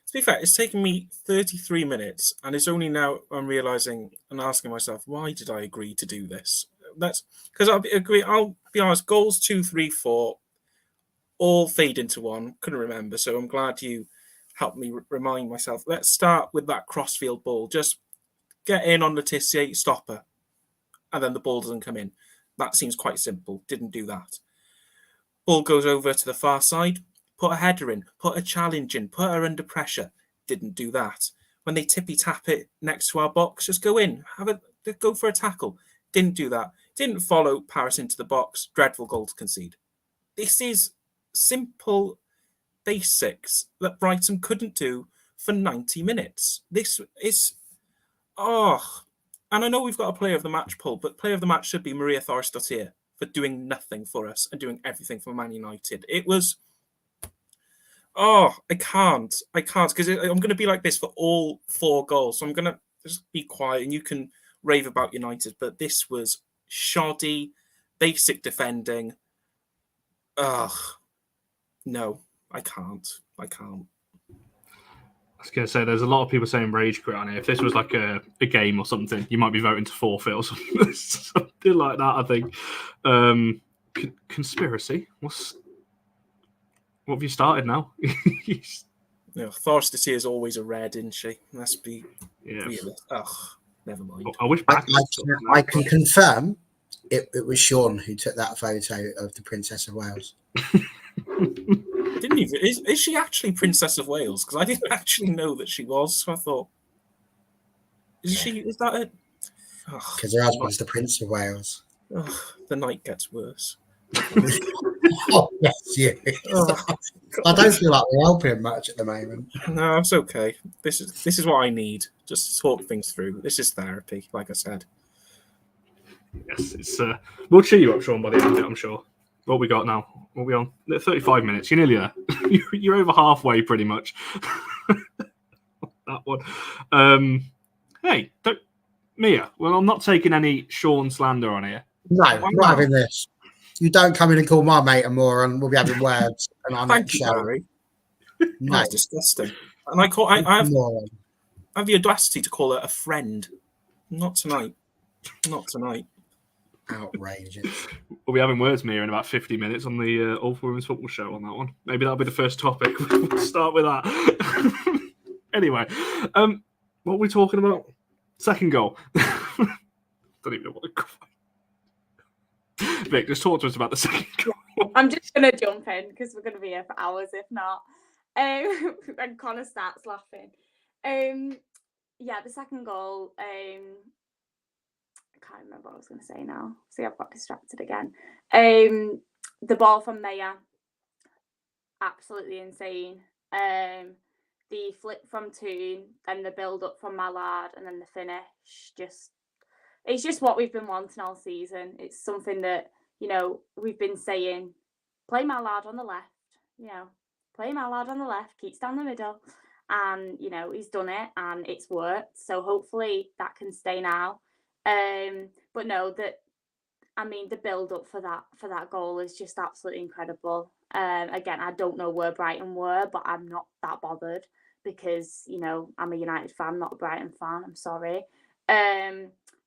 Speaker 3: to be fair, it's taken me 33 minutes, and it's only now I'm realising and asking myself, why did I agree to do this? That's because I'll be honest, goals 2, 3, 4 all fade into one. Couldn't remember, so I'm glad you helped me remind myself. Let's start with that crossfield ball. Just get in on Letitia, stop her, and then the ball doesn't come in. That seems quite simple. Didn't do that. Ball goes over to the far side. Put a header in, put a challenge in, put her under pressure. Didn't do that. When they tippy tap it next to our box, just go in, go for a tackle. Didn't do that. Didn't follow Parris into the box. Dreadful goal to concede. This is simple basics that Brighton couldn't do for 90 minutes. This is, and I know we've got a player of the match poll, but player of the match should be Maria Thoris-Dottir for doing nothing for us and doing everything for Man United. It was, I can't, because I'm going to be like this for all 4 goals. So I'm going to just be quiet and you can rave about United, but this was shoddy, basic defending. No, I can't.
Speaker 1: I was going to say, there's a lot of people saying rage quit on it. If this was like a game or something, you might be voting to forfeit or something like that, I think. Conspiracy? What have you started now?
Speaker 3: Thoris-Dottir is always a red, isn't she? Let's be
Speaker 1: real.
Speaker 3: Never mind.
Speaker 1: I wish
Speaker 2: I,
Speaker 1: back.
Speaker 2: I can confirm it was Sean who took that photo of the Princess of Wales.
Speaker 3: I didn't even. Is she actually Princess of Wales? Because I didn't actually know that she was. So I thought, is she? Is that it?
Speaker 2: Because her husband's the Prince of Wales.
Speaker 3: The night gets worse.
Speaker 2: Oh, yes, yeah. I don't feel like we're helping him much at the moment.
Speaker 3: No, it's okay. This is what I need. Just to talk things through. This is therapy, like I said.
Speaker 1: Yes, it's we'll cheer you up, Sean, by the end of it, I'm sure. What we got now? What are we on? 35 minutes. You're nearly there. You're over halfway, pretty much. That one. Hey, Mia. Well, I'm not taking any Sean slander on here.
Speaker 2: No, I'm not having this. You don't come in and call my mate a moron. We'll be having words. And I'm
Speaker 3: Thank you, Barry.
Speaker 2: No,
Speaker 3: That's disgusting. And I have the audacity to call her a friend. Not tonight. Not tonight.
Speaker 2: Outrageous.
Speaker 1: We'll be having words, Mia, in about 50 minutes on the All for Women's Football show on that one. Maybe that'll be the first topic. We'll start with that. Anyway, what are we talking about? Second goal. Don't even know what the goal. Vic, just talk to us about the second goal.
Speaker 4: I'm just going to jump in because we're going to be here for hours, if not. And Connor starts laughing. Yeah, the second goal. I can't remember what I was going to say now. See, I've got distracted again. The ball from Maya, absolutely insane. The flip from Toon, then the build up from Mallard, and then the finish. It's just what we've been wanting all season. It's something that, we've been saying, play Mallard on the left, play Mallard on the left, keeps down the middle. And, he's done it and it's worked. So hopefully that can stay now. But no, the build up for that goal is just absolutely incredible. Again, I don't know where Brighton were, but I'm not that bothered because, I'm a United fan, not a Brighton fan. I'm sorry.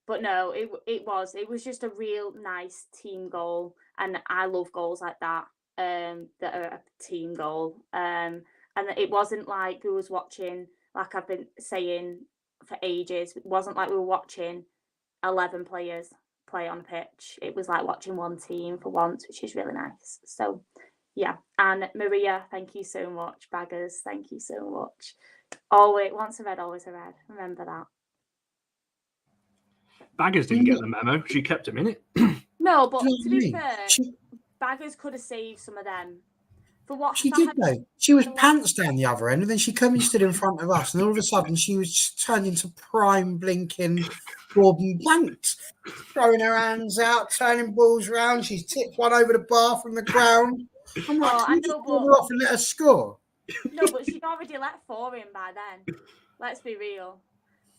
Speaker 4: But no, it was just a real nice team goal. And I love goals like that, that are a team goal. And it wasn't like we was watching, like I've been saying for ages, it wasn't like we were watching 11 players play on a pitch. It was like watching one team for once, which is really nice. So, yeah. And Maria, thank you so much. Baggers, thank you so much. Always, once a red, always a red. Remember that.
Speaker 1: Baggers didn't get the memo. She kept him in it.
Speaker 4: No, but to be fair, Baggers could have saved some of them. For what
Speaker 2: she did though. She was pants down the other end, and then she came and stood in front of us, and all of a sudden she was just turned into prime blinking Gordon Banks, throwing her hands out, turning balls around. She's tipped one over the bar from the ground. I'm like,
Speaker 4: I know, but
Speaker 2: off and let her score.
Speaker 4: No, but she'd already let 4 in by then. Let's be real.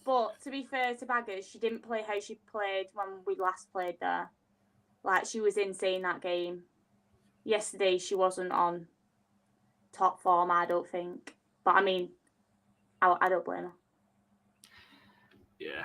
Speaker 4: But to be fair to Baggers, she didn't play how she played when we last played there. Like, she was insane that game. Yesterday, she wasn't on top form, I don't think. But, I don't blame her.
Speaker 1: Yeah,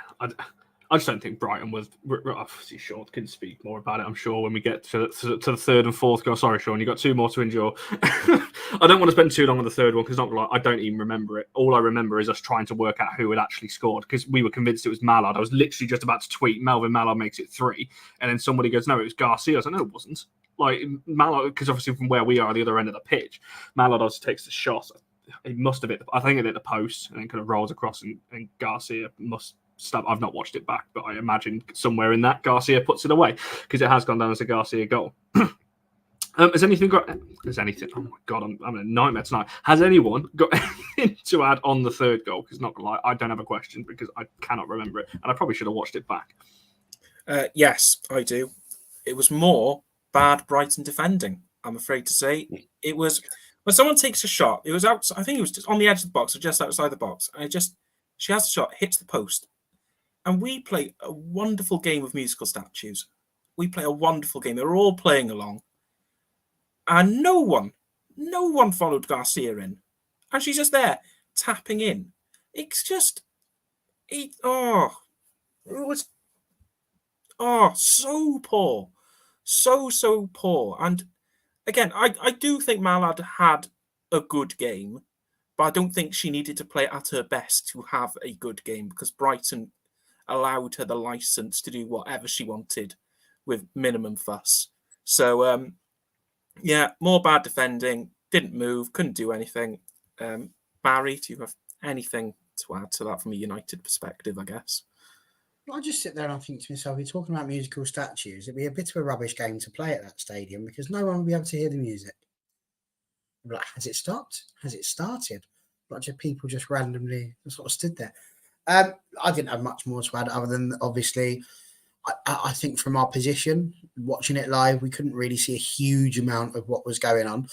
Speaker 1: I just don't think Brighton was. Obviously, Sean can speak more about it, I'm sure, when we get to the third and fourth goal. Sorry, Sean, you got 2 more to endure. I don't want to spend too long on the third one because I don't even remember it. All I remember is us trying to work out who had actually scored because we were convinced it was Mallard. I was literally just about to tweet Melvin Mallard makes it 3, and then somebody goes, "No, it was Garcia." I was like, "No, it wasn't." Like Mallard, because obviously from where we are, the other end of the pitch, Mallard also takes the shot. It must have hit. I think it hit the post and then kind of rolls across, and Garcia must. I've not watched it back, but I imagine somewhere in that Garcia puts it away because it has gone down as a Garcia goal. Has anything got? Has anything? Oh my god, I'm in a nightmare tonight. Has anyone got anything to add on the third goal? Because not gonna lie, I don't have a question because I cannot remember it, and I probably should have watched it back.
Speaker 3: Yes, I do. It was more bad Brighton defending. I'm afraid to say it was when someone takes a shot. It was out. I think it was just on the edge of the box or just outside the box, and she has a shot, hits the post. And we play a wonderful game of musical statues. We play a wonderful game. They're all playing along. And no one followed Garcia in. And she's just there, tapping in. It's just... It was so poor. So poor. And again, I do think Mallard had a good game, but I don't think she needed to play at her best to have a good game because Brighton... allowed her the license to do whatever she wanted with minimum fuss. So, yeah, more bad defending, didn't move, couldn't do anything. Barry, do you have anything to add to that from a United perspective, I guess?
Speaker 2: I just sit there and I think to myself, you're talking about musical statues. It'd be a bit of a rubbish game to play at that stadium because no one will be able to hear the music. Like, has it stopped? Has it started? A bunch of people just randomly sort of stood there. I didn't have much more to add other than obviously, I think from our position, watching it live, we couldn't really see a huge amount of what was going on.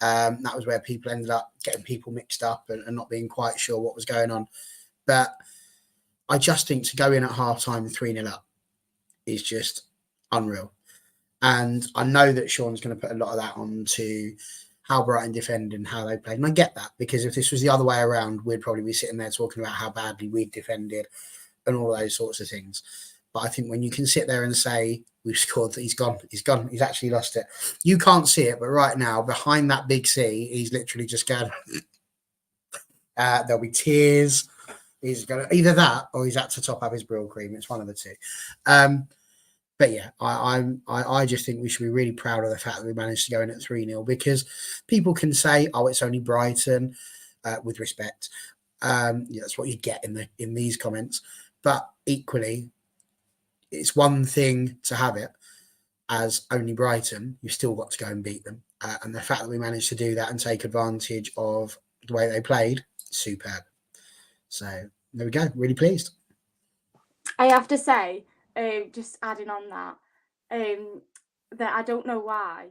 Speaker 2: That was where people ended up getting people mixed up and not being quite sure what was going on. But I just think to go in at half-time 3-0 up is just unreal. And I know that Sean's going to put a lot of that on to how Brighton defended and how they played. And I get that, because if this was the other way around, we'd probably be sitting there talking about how badly we'd defended and all those sorts of things. But I think when you can sit there and say, we've scored, that he's gone, he's actually lost it. You can't see it, but right now, behind that big C, he's literally just going, there'll be tears. He's going to either that or he's had to top up his Brill cream. It's one of the two. But yeah, I just think we should be really proud of the fact that we managed to go in at 3-0, because people can say, oh, it's only Brighton, with respect. Yeah, that's what you get in these comments. But equally, it's one thing to have it as only Brighton. You've still got to go and beat them. And the fact that we managed to do that and take advantage of the way they played, superb. So there we go. Really pleased.
Speaker 4: I have to say, just adding on that, that I don't know why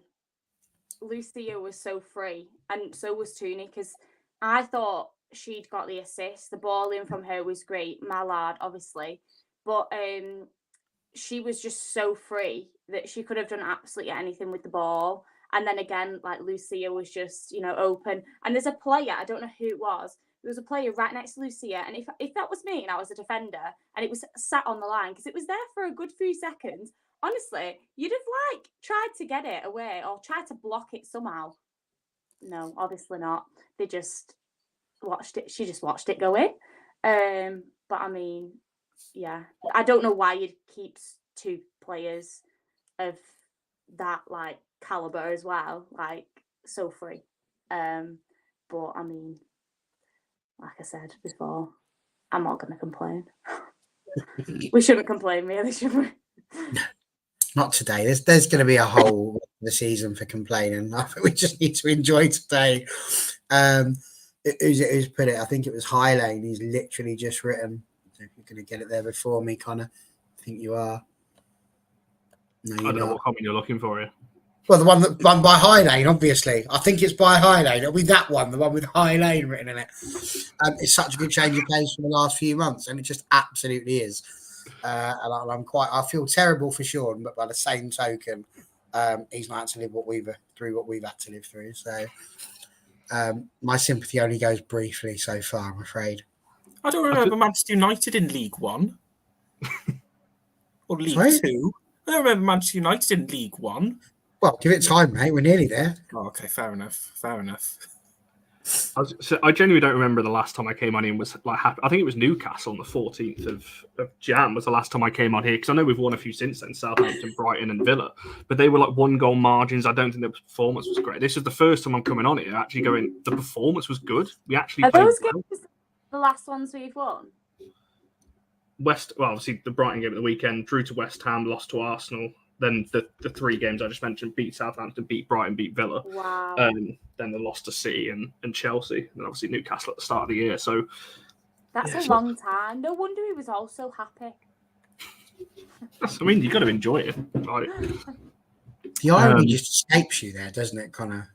Speaker 4: Lucia was so free and so was Tooney, because I thought she'd got the assist. The ball in from her was great, Mallard, obviously, but she was just so free that she could have done absolutely anything with the ball. And then again, like, Lucia was just, open. And there's a player, I don't know who it was, there was a player right next to Lucia, and if that was me and I was a defender and it was sat on the line, because it was there for a good few seconds, honestly, you'd have tried to get it away or tried to block it somehow. No, obviously not. They just watched it. She just watched it go in. But I mean, yeah, I don't know why you'd keep two players of that caliber as well, so free. But I mean, like I said before, I'm not going to complain. We shouldn't complain, really, should we?
Speaker 2: Not today. There's going to be a whole the season for complaining. I think we just need to enjoy today. Who's put it? I think it was High Lane. He's literally just written. If you're going to get it there before me, Connor, I think you are. No,
Speaker 1: I don't know what comment you're looking for here.
Speaker 2: Well, the one by High Lane, obviously. I think it's by High Lane. It'll be that one, the one with High Lane written in it. It's such a good change of pace from the last few months, and it just absolutely is. And I feel terrible for Sean, but by the same token, he's not had to live what we've had to live through. So my sympathy only goes briefly so far, I'm afraid.
Speaker 3: I don't remember Manchester United in League One or League Two. I don't remember Manchester United in League One.
Speaker 2: Well, give it time, mate. We're nearly there.
Speaker 3: Oh, okay, fair enough.
Speaker 1: I genuinely don't remember the last time I came on here and was happy. I think it was Newcastle on the 14th of Jan was the last time I came on here, because I know we've won a few since then, Southampton, Brighton and Villa, but they were 1-goal margins. I don't think the performance was great. This is the first time I'm coming on here actually going, the performance was good. We actually played
Speaker 4: those games the last ones we've won?
Speaker 1: Obviously the Brighton game at the weekend, drew to West Ham, lost to Arsenal. Then the three games I just mentioned, beat Southampton, beat Brighton, beat Villa.
Speaker 4: Wow.
Speaker 1: Then the loss to City and Chelsea, and then obviously Newcastle at the start of the year. So
Speaker 4: that's a long time. No wonder he was all so happy.
Speaker 2: I
Speaker 1: mean, you got to enjoy it. Right?
Speaker 2: The irony just escapes you there, doesn't it, Connor?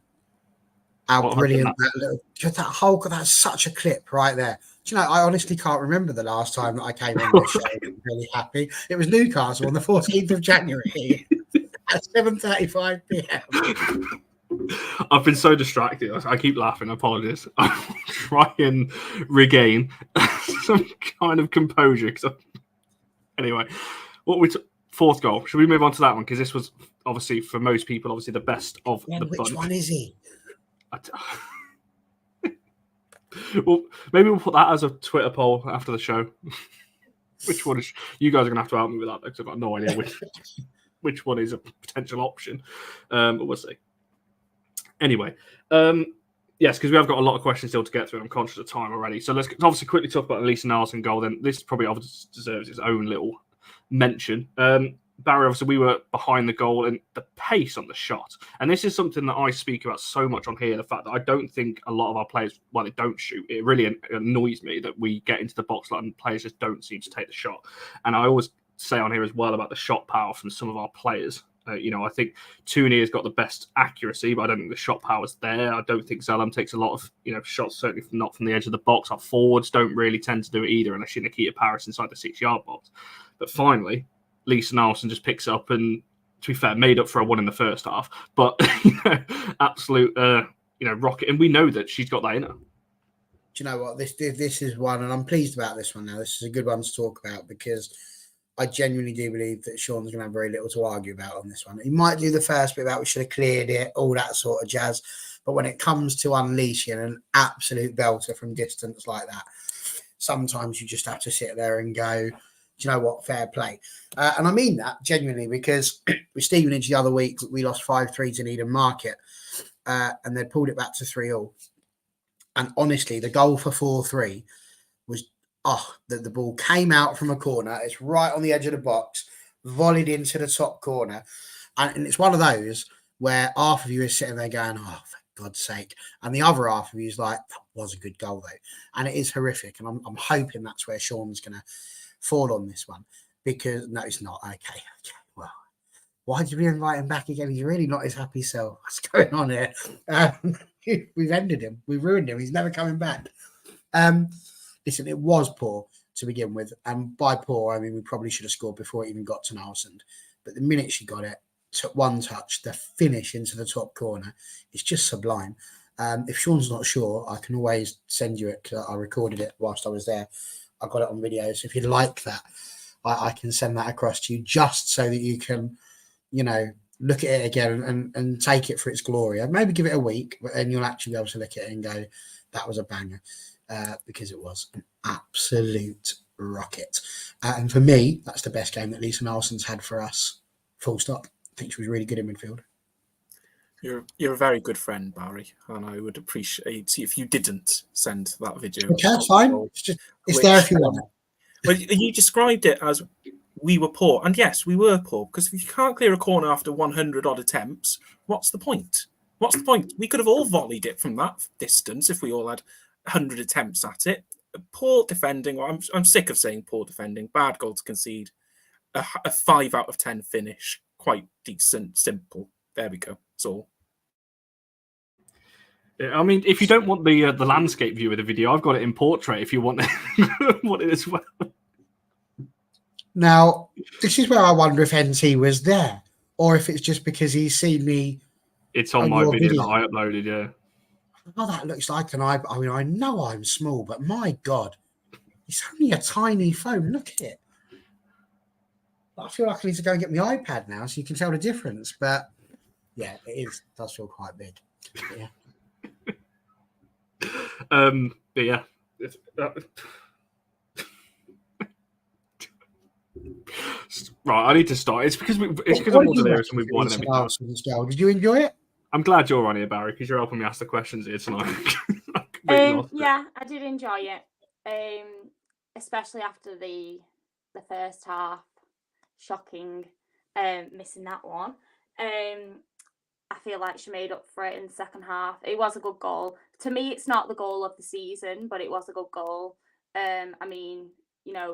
Speaker 2: How brilliant that's such a clip right there. Do you know, I honestly can't remember the last time that I came on this show really happy. It was Newcastle on the 14th of January at 7:35 p.m.
Speaker 1: I've been so distracted. I keep laughing. Apologies. I'll try and regain some kind of composure. Anyway, fourth goal. Should we move on to that one? Because this was obviously, for most people, obviously the best of the bunch.
Speaker 2: Which one is he?
Speaker 1: Well, maybe we'll put that as a Twitter poll after the show. Which one is? You guys are gonna have to help me with that because I've got no idea which one is a potential option. But we'll see. Anyway, yes, because we have got a lot of questions still to get through. And I'm conscious of time already, so let's obviously quickly talk about the Lisa Naalsund goal. Then this probably obviously deserves its own little mention. Barry, obviously, we were behind the goal and the pace on the shot. And this is something that I speak about so much on here, the fact that I don't think a lot of our players, while they don't shoot, it really annoys me that we get into the box and players just don't seem to take the shot. And I always say on here as well about the shot power from some of our players. I think Tooney has got the best accuracy, but I don't think the shot power's there. I don't think Zalem takes a lot of shots, certainly not from the edge of the box. Our forwards don't really tend to do it either, unless you're Nikita Parris inside the 6-yard box. But finally, Lisa Naalsund just picks it up and, to be fair, made up for a one in the first half. But absolute, rocket. And we know that she's got that in her.
Speaker 2: Do you know what? This is one, and I'm pleased about this one now. This is a good one to talk about because I genuinely do believe that Sean's going to have very little to argue about on this one. He might do the first bit about we should have cleared it, all that sort of jazz. But when it comes to unleashing an absolute belter from distance like that, sometimes you just have to sit there and go, do you know what? Fair play. And I mean that genuinely because with Stevenage the other week, we lost 5-3 to Needham Market and they pulled it back to 3-3. And honestly, the goal for 4-3 was, the ball came out from a corner. It's right on the edge of the box, volleyed into the top corner. And it's one of those where half of you is sitting there going, oh, for God's sake. And the other half of you is like, that was a good goal, though. And it is horrific. And I'm hoping that's where Sean's going to fall on this one. Because, no, it's not. Okay. Well, why did we invite him back again? He's really not his happy self. What's going on here? We've ended him. We've ruined him. He's never coming back. Listen, it was poor to begin with. And by poor, I mean, we probably should have scored before it even got to Naalsund. But the minute she got it, took one touch, the finish into the top corner, it's just sublime. If Sean's not sure, I can always send you it because I recorded it whilst I was there. I got it on video. So if you'd like that, I can send that across to you just so that you can, look at it again and take it for its glory. I'd maybe give it a week, but then you'll actually be able to look at it and go, that was a banger. Because it was an absolute rocket. And for me, that's the best game that Lisa Naalsund's had for us. Full stop. I think she was really good in midfield.
Speaker 3: You're a very good friend, Barry, and I would appreciate if you didn't send that video.
Speaker 2: Okay, that's fine. It's there if you want it.
Speaker 3: Well, you described it as we were poor, and yes, we were poor, because if you can't clear a corner after 100 odd attempts, what's the point? What's the point? We could have all volleyed it from that distance if we all had 100 attempts at it. Poor defending. Well, I'm sick of saying poor defending. Bad goal to concede. A 5 out of 10 finish. Quite decent, simple. There we go. That's all.
Speaker 1: I mean, if you don't want the landscape view of the video, I've got it in portrait. If you want it as well.
Speaker 2: Now, this is where I wonder if NT was there, or if it's just because he's seen me.
Speaker 1: It's on my video that I uploaded. Yeah.
Speaker 2: Oh, that looks like an eye. I mean, I know I'm small, but my God, it's only a tiny phone. Look at it. I feel like I need to go and get my iPad now so you can tell the difference. But yeah, it does feel quite big. Yeah.
Speaker 1: But yeah. Right, I need to start. It's because I'm hilarious and we've won.
Speaker 2: Did you enjoy it?
Speaker 1: I'm glad you're on here, Barry, because you're helping me ask the questions here tonight.
Speaker 4: Yeah, I did enjoy it, especially after the first half. Shocking, missing that one. I feel like she made up for it in the second half. It was a good goal. To me, it's not the goal of the season, but it was a good goal. I mean,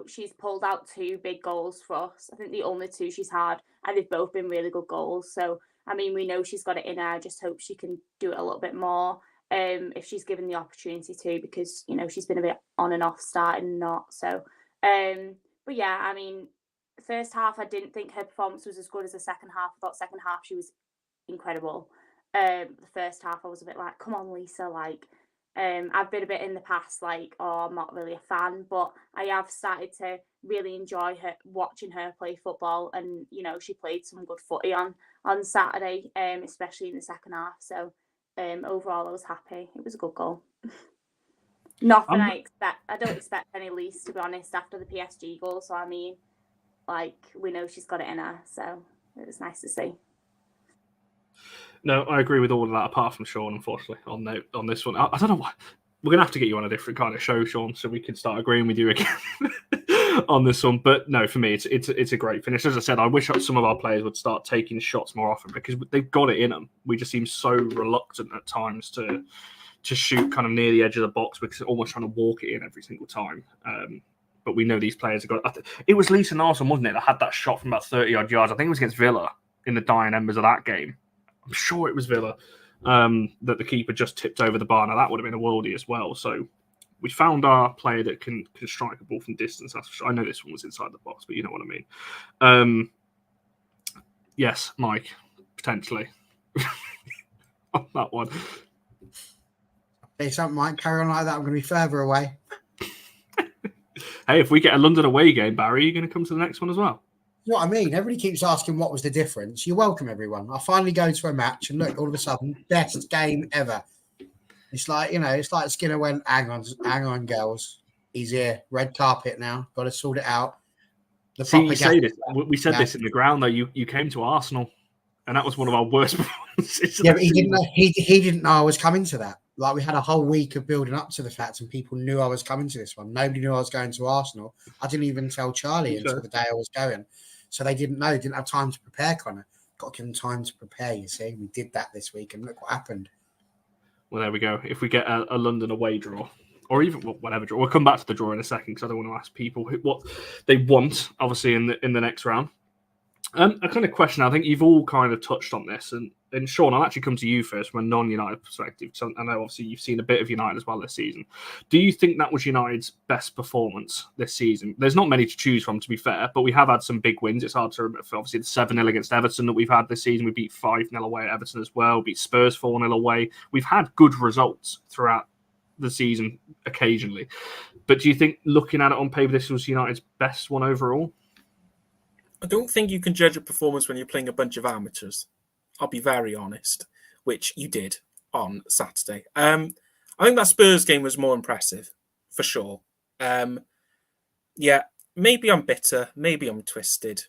Speaker 4: she's pulled out 2 big goals for us. I think the only 2 she's had, and they've both been really good goals. So, I mean, we know she's got it in her. I just hope she can do it a little bit more if she's given the opportunity to, because, she's been a bit on and off, starting and not. So, but yeah, I mean, first half, I didn't think her performance was as good as the second half. I thought second half she was incredible. The first half, I was a bit like, come on, Lisa, like, I've been a bit in the past like, oh, I'm not really a fan, but I have started to really enjoy watching her play football, and she played some good footy on Saturday, especially in the second half. So overall, I was happy. It was a good goal. Nothing I expect. I don't expect any least, to be honest, after the PSG goal. So I mean, like, we know she's got it in her, so it was nice to see.
Speaker 1: No, I agree with all of that, apart from Sean, unfortunately, on this one. I don't know why. We're going to have to get you on a different kind of show, Sean, so we can start agreeing with you again on this one. But no, for me, it's a great finish. As I said, I wish some of our players would start taking shots more often because they've got it in them. We just seem so reluctant at times to shoot kind of near the edge of the box because they're almost trying to walk it in every single time. But we know these players have got... It was Lisa Naalsund, wasn't it, that had that shot from about 30-odd yards. I think it was against Villa in the dying embers of that game. I'm sure it was Villa that the keeper just tipped over the bar. Now, that would have been a worldie as well. So we found our player that can strike a ball from distance. That's for sure. I know this one was inside the box, but you know what I mean. Yes, Mike, potentially. On that one.
Speaker 2: Hey, something might carry on like that. I'm going to be further away.
Speaker 1: Hey, if we get a London away game, Barry, are you going to come to the next one as well?
Speaker 2: You know what I mean? Everybody keeps asking what was the difference. You're welcome, everyone. I finally go to a match and look, all of a sudden, best game ever. It's like, it's like Skinner went, hang on, girls. He's here. Red carpet now. Got to sort it out.
Speaker 1: We said this in the ground, though. You came to Arsenal, and that was one of our worst performances.
Speaker 2: Yeah, but he didn't know I was coming to that. Like, we had a whole week of building up to the fact, and people knew I was coming to this one. Nobody knew I was going to Arsenal. I didn't even tell Charlie until the day I was going. So they didn't know, didn't have time to prepare, Connor. Got to give them time to prepare, you see. We did that this week, and look what happened.
Speaker 1: Well, there we go. If we get a London away draw, or even whatever draw, we'll come back to the draw in a second because I don't want to ask people what they want, obviously, in the next round. A kind of question, I think you've all kind of touched on this, and Sean, I'll actually come to you first from a non-United perspective. So I know obviously you've seen a bit of United as well this season. Do you think that was United's best performance this season? There's not many to choose from, to be fair, but we have had some big wins. It's hard to remember, obviously, the 7-0 against Everton that we've had this season. We beat 5-0 away at Everton as well, beat Spurs 4-0 away. We've had good results throughout the season occasionally. But do you think, looking at it on paper, this was United's best one overall?
Speaker 3: I don't think you can judge a performance when you're playing a bunch of amateurs. I'll be very honest, which you did on Saturday. I think that Spurs game was more impressive, for sure. Yeah, maybe I'm bitter, maybe I'm twisted.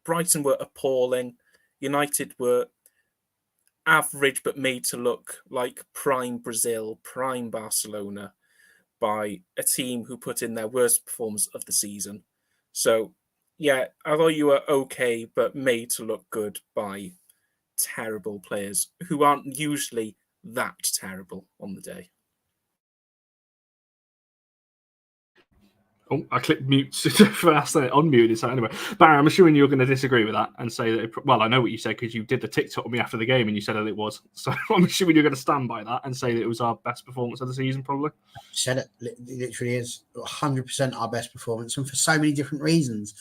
Speaker 3: Brighton were appalling. United were average, but made to look like prime Brazil, prime Barcelona by a team who put in their worst performance of the season. So, yeah, I thought you were okay, but made to look good by terrible players who aren't usually that terrible on the day.
Speaker 1: Oh, I clicked mute fast and unmuted. So anyway, Barry, I'm assuming you're going to disagree with that and say that, well, I know what you said because you did the TikTok with me after the game and you said that it was. So I'm assuming you're going to stand by that and say that it was our best performance of the season, probably.
Speaker 2: I said it literally is 100% our best performance, and for so many different reasons.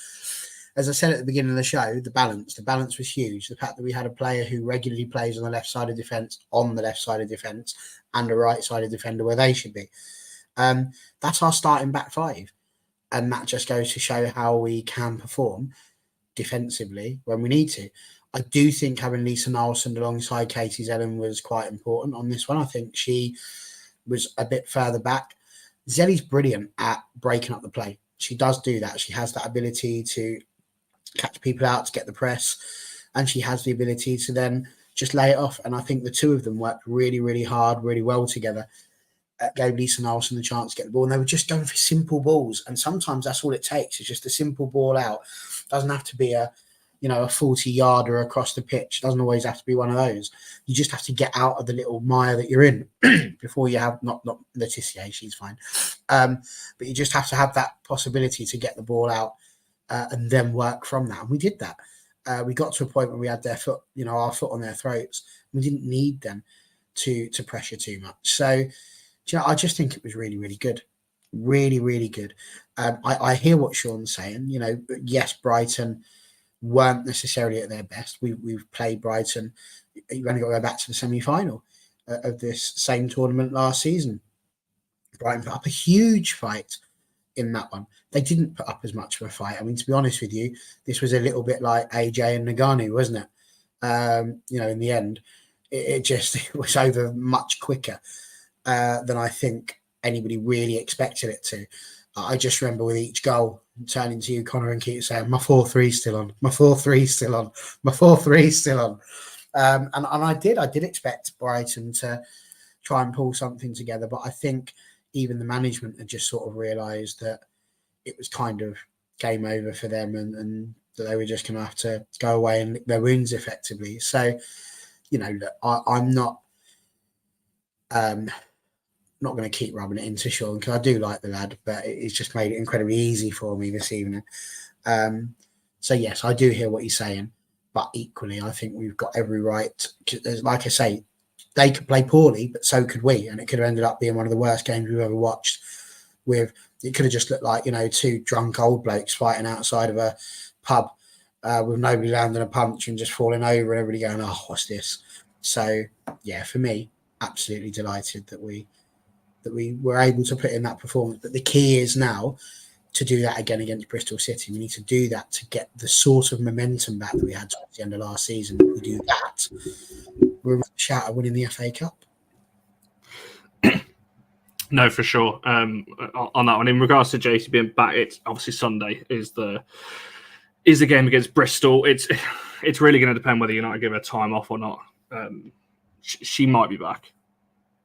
Speaker 2: As I said at the beginning of the show, the balance was huge. The fact that we had a player who regularly plays on the left side of defence, and a right side of defender where they should be. That's our starting back five. And that just goes to show how we can perform defensively when we need to. I do think having Lisa Naalsund alongside Katie Zellin was quite important on this one. I think she was a bit further back. Zelly's brilliant at breaking up the play. She does do that. She has that ability to catch people out, to get the press, and she has the ability to then just lay it off. And I think the two of them worked really, really hard, really well together. Gave Lisa Naalsund the chance to get the ball, and they were just going for simple balls. And sometimes that's all it takes, is just a simple ball out. It doesn't have to be a 40-yarder across the pitch. It doesn't always have to be one of those. You just have to get out of the little mire that you're in before you have not Laetitia, she's fine. But you just have to have that possibility to get the ball out and then work from that. And we did that. We got to a point where we had their foot, our foot on their throats. We didn't need them to pressure too much. So, I just think it was really, really good. Really, really good. I hear what Sean's saying. Yes, Brighton weren't necessarily at their best. We've played Brighton. You've only got to go back to the semi-final of this same tournament last season. Brighton put up a huge fight in that one. They didn't put up as much of a fight. I mean, to be honest with you, this was a little bit like AJ and Nagano, wasn't it? In the end, it was over much quicker than I think anybody really expected it to. I just remember with each goal turning to you, Connor, and keep saying, my 4-3's still on, my 4-3's still on, my 4-3's still on. And I did expect Brighton to try and pull something together, but I think even the management had just sort of realised that it was kind of game over for them, and that they were just going to have to go away and lick their wounds effectively. So, you know, I'm not going to keep rubbing it into Sean, because I do like the lad, but it's just made it incredibly easy for me this evening. So yes, I do hear what you're saying, but equally, I think we've got every right. Like I say, they could play poorly, but so could we, and it could have ended up being one of the worst games we've ever watched. It could have just looked like, you know, two drunk old blokes fighting outside of a pub with nobody landing a punch and just falling over and everybody going, oh, what's this? So yeah, for me, absolutely delighted that we were able to put in that performance. But the key is now to do that again against Bristol City. We need to do that to get the sort of momentum back that we had towards the end of last season. If we do that, we're a shout at winning the FA Cup.
Speaker 1: No, for sure. On that one, in regards to JC being back, it's obviously Sunday is the game against Bristol. It's really going to depend whether United give her time off or not. She might be back.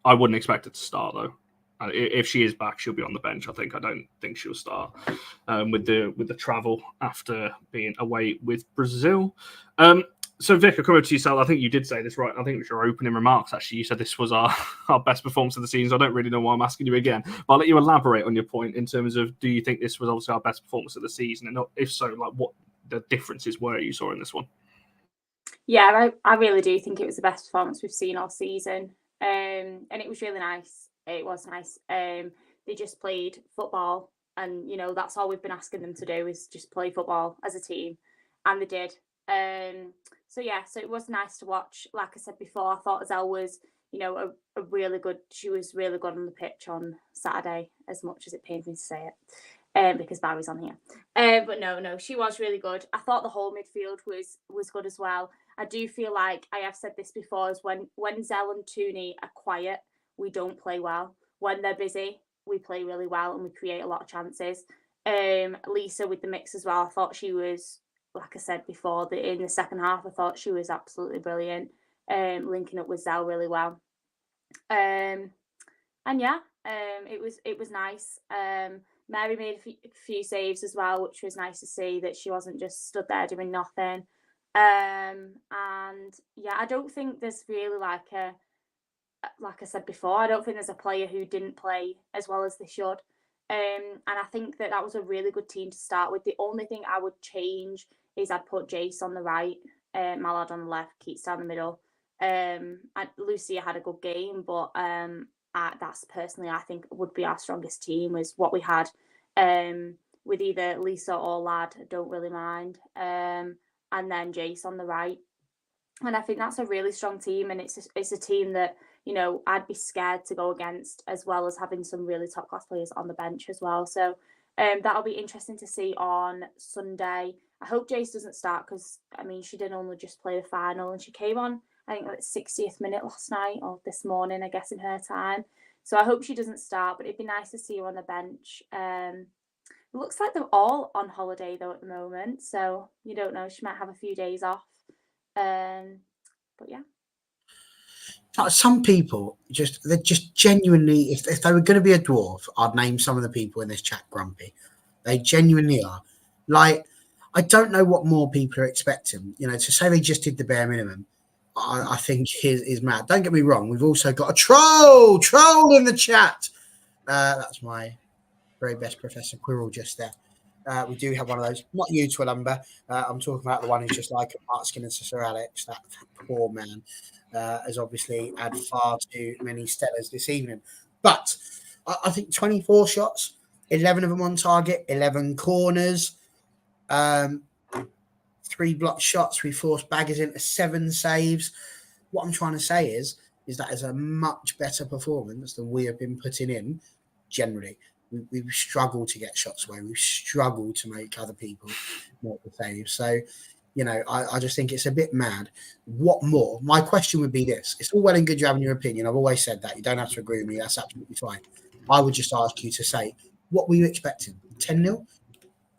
Speaker 1: I wouldn't expect her to start though. If she is back, she'll be on the bench. I don't think she'll start with the travel after being away with Brazil. So Vic, I'll come over to yourself. I think you did say this right. I think it was your opening remarks. Actually, you said this was our best performance of the season. So I don't really know why I'm asking you again, but I'll let you elaborate on your point in terms of, do you think this was obviously our best performance of the season, and if so, like what the differences were you saw in this one?
Speaker 4: Yeah, I really do think it was the best performance we've seen all season, and it was really nice. It was nice. They just played football, and you know that's all we've been asking them to do is just play football as a team, and they did. So it was nice to watch. Like I said before, I thought Azelle was, you know, a really good. She was really good on the pitch on Saturday, as much as it pains me to say it, because Barry's on here. But no, she was really good. I thought the whole midfield was good as well. I do feel like I have said this before, is when Zell and Tooney are quiet, we don't play well. When they're busy, we play really well and we create a lot of chances. Lisa with the mix as well. I thought she was, like I said before, in the second half, I thought she was absolutely brilliant, linking up with Zell really well. It was nice. Mary made a few saves as well, which was nice to see that she wasn't just stood there doing nothing. I don't think there's really like I said before, I don't think there's a player who didn't play as well as they should. And I think that was a really good team to start with. The only thing I would change is I'd put Jace on the right, Mallard on the left, Keats down the middle. And Lucia had a good game, but that's personally, I think, would be our strongest team, was what we had with either Lisa or Lad. I don't really mind. And then Jace on the right. And I think that's a really strong team, and it's a team that, you know, I'd be scared to go against, as well as having some really top class players on the bench as well. So that'll be interesting to see on Sunday. I hope Jace doesn't start, because I mean, she did only just play the final, and she came on, I think, like 60th minute last night, or this morning, I guess, in her time. So I hope she doesn't start, but it'd be nice to see her on the bench. It looks like they're all on holiday though at the moment, so you don't know, she might have a few days off. But yeah.
Speaker 2: Some people they're just genuinely, if they were going to be a dwarf, I'd name some of the people in this chat grumpy. They genuinely are. Like, I don't know what more people are expecting. You know, to say they just did the bare minimum, I think is mad. Don't get me wrong. We've also got a troll in the chat. That's my very best Professor Quirrell just there. We do have one of those. Not you, Twilumber. I'm talking about the one who's just like Mark Skinner to Sir Alex. That poor man has obviously had far too many stellars this evening. But I think 24 shots, 11 of them on target, 11 corners, 3 blocked shots. We forced baggers into 7 saves. What I'm trying to say is that is a much better performance than we have been putting in generally. We've struggled to get shots away. We've struggled to make other people make the save. So, you know, I just think it's a bit mad. What more? My question would be this. It's all well and good you having your opinion. I've always said that. You don't have to agree with me. That's absolutely fine. I would just ask you to say, what were you expecting? 10-0?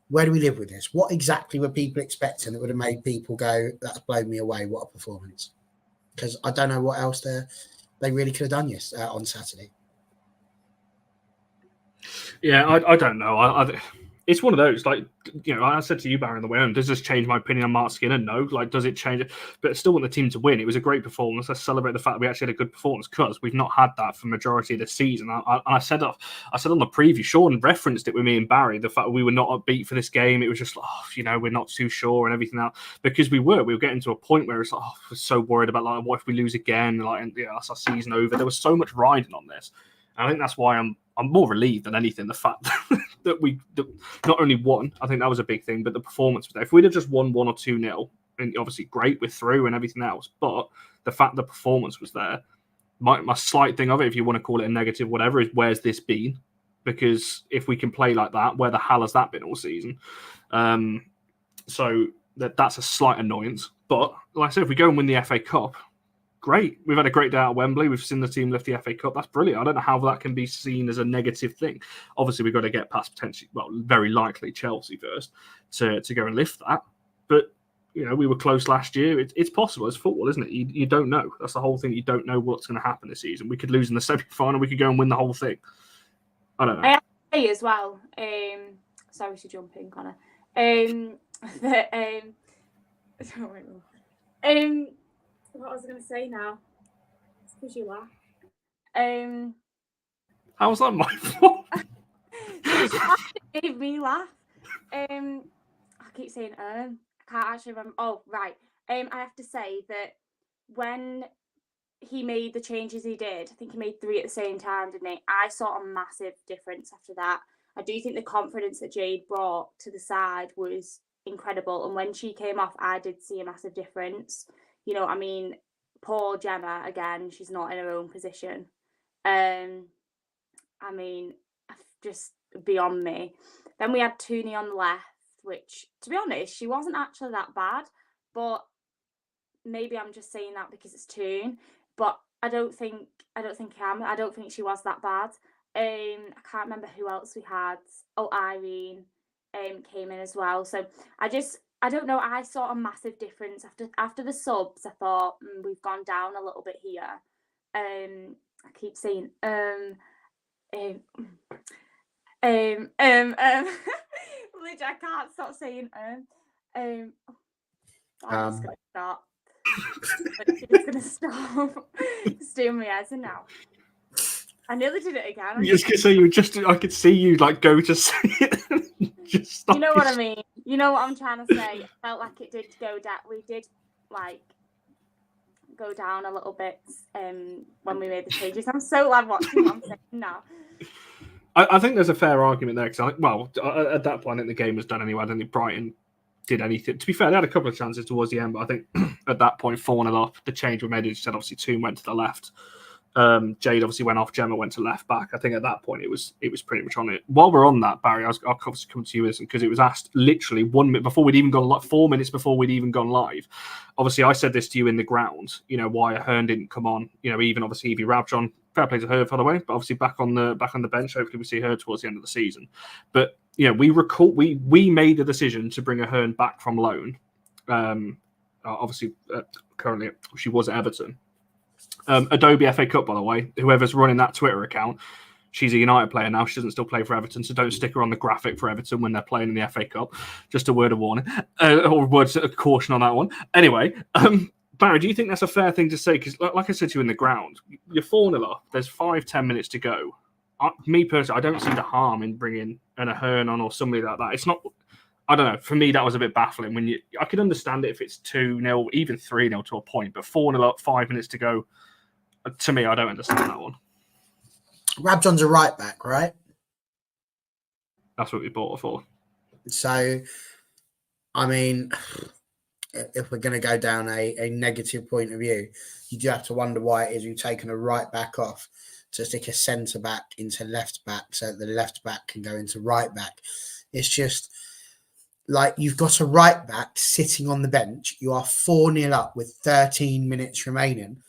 Speaker 2: Where do we live with this? What exactly were people expecting that would have made people go, that's blown me away, what a performance? Because I don't know what else they really could have done on Saturday.
Speaker 1: Yeah, I don't know. It's one of those, like, you know, I said to you, Barry, on the way home, does this change my opinion on Mark Skinner? No. Like, does it change it? But I still want the team to win. It was a great performance. Let's celebrate the fact that we actually had a good performance, because we've not had that for the majority of the season. I said on the preview, Sean referenced it with me and Barry, the fact that we were not upbeat for this game. It was just, you know, we're not too sure and everything else. Because we were getting to a point where it's like, we're so worried about, like, what if we lose again? Like, and, yeah, that's our season over. There was so much riding on this. And I think that's why I'm more relieved than anything, the fact that we not only won, I think that was a big thing, but the performance was there. If we'd have just won 1 or 2-0, and obviously great, we're through and everything else, but the fact the performance was there, my slight thing of it, if you want to call it a negative, whatever, is where's this been? Because if we can play like that, where the hell has that been all season? So that's a slight annoyance. But like I said, if we go and win the FA Cup, great. We've had a great day at Wembley. We've seen the team lift the FA Cup. That's brilliant. I don't know how that can be seen as a negative thing. Obviously, we've got to get past potentially, well, very likely Chelsea first to go and lift that. But, you know, we were close last year. It's possible. It's football, isn't it? You don't know. That's the whole thing. You don't know what's going to happen this season. We could lose in the semi-final. We could go and win the whole thing. I don't know.
Speaker 4: I have to say as well, sorry to jump in, Connor. What was I going to say now? It's because you laugh.
Speaker 1: How was that my fault?
Speaker 4: It made me laugh. I keep saying I can't actually remember. Oh, right. I have to say that when he made the changes he did, I think he made 3 at the same time, didn't he? I saw a massive difference after that. I do think the confidence that Jade brought to the side was incredible. And when she came off, I did see a massive difference. You know, I mean, poor Gemma, again, she's not in her own position. I mean, just beyond me. Then we had Tooney on the left, which, to be honest, she wasn't actually that bad. But maybe I'm just saying that because it's Toon. But I don't think she was that bad. I can't remember who else we had. Oh, Irene came in as well. So I don't know. I saw a massive difference after the subs. I thought we've gone down a little bit here. I keep saying Literally, I can't stop saying I'm just gonna stop. It's gonna stop. It's doing my head now. I nearly did it again.
Speaker 1: I could see you like go to say it. Just stop.
Speaker 4: You know what I mean? You know what I'm trying to say? I felt like it did go down. We did like go down a little bit when we made the changes. I'm so glad watching what I'm saying now.
Speaker 1: I think there's a fair argument there, because at that point, I think the game was done anyway. I don't think Brighton did anything. To be fair, they had a couple of chances towards the end, but I think at that point, 4-0 up, the change we made, as you said, obviously Toon went to the left. Jade obviously went off. Gemma went to left back. I think at that point it was pretty much on it. While we're on that, Barry, I'll obviously come to you with this, because it was asked literally 1 minute before we'd even gone 4 minutes before we'd even gone live. Obviously, I said this to you in the ground. You know, why Ahern didn't come on. You know, even obviously Evie Rabjon, fair play to her, by the way, but obviously back on the bench. Hopefully we see her towards the end of the season. But you know, we made the decision to bring Ahern back from loan. Obviously, currently she was at Everton. Adobe FA Cup, by the way, whoever's running that Twitter account, she's a United player now. She doesn't still play for Everton, so don't stick her on the graphic for Everton when they're playing in the FA Cup. Just a word of warning, or words of caution on that one. Anyway, Barry, do you think that's a fair thing to say? Because like I said to you in the ground, you're 4-0 up. There's 5-10 minutes to go. Me personally, I don't see the harm in bringing an Ahern on or somebody like that. It's not. I don't know. For me, that was a bit baffling. I could understand it if it's 2-0, even 3-0 to a point, but 4-0 up, 5 minutes to go. To me, I don't understand that one.
Speaker 2: Rabjon's a right back, right?
Speaker 1: That's what we bought her for.
Speaker 2: So, I mean, if we're going to go down a negative point of view, you do have to wonder why it is we've taken a right back off to stick a centre back into left back, so that the left back can go into right back. It's just like you've got a right back sitting on the bench. You are 4-0 up with 13 minutes remaining.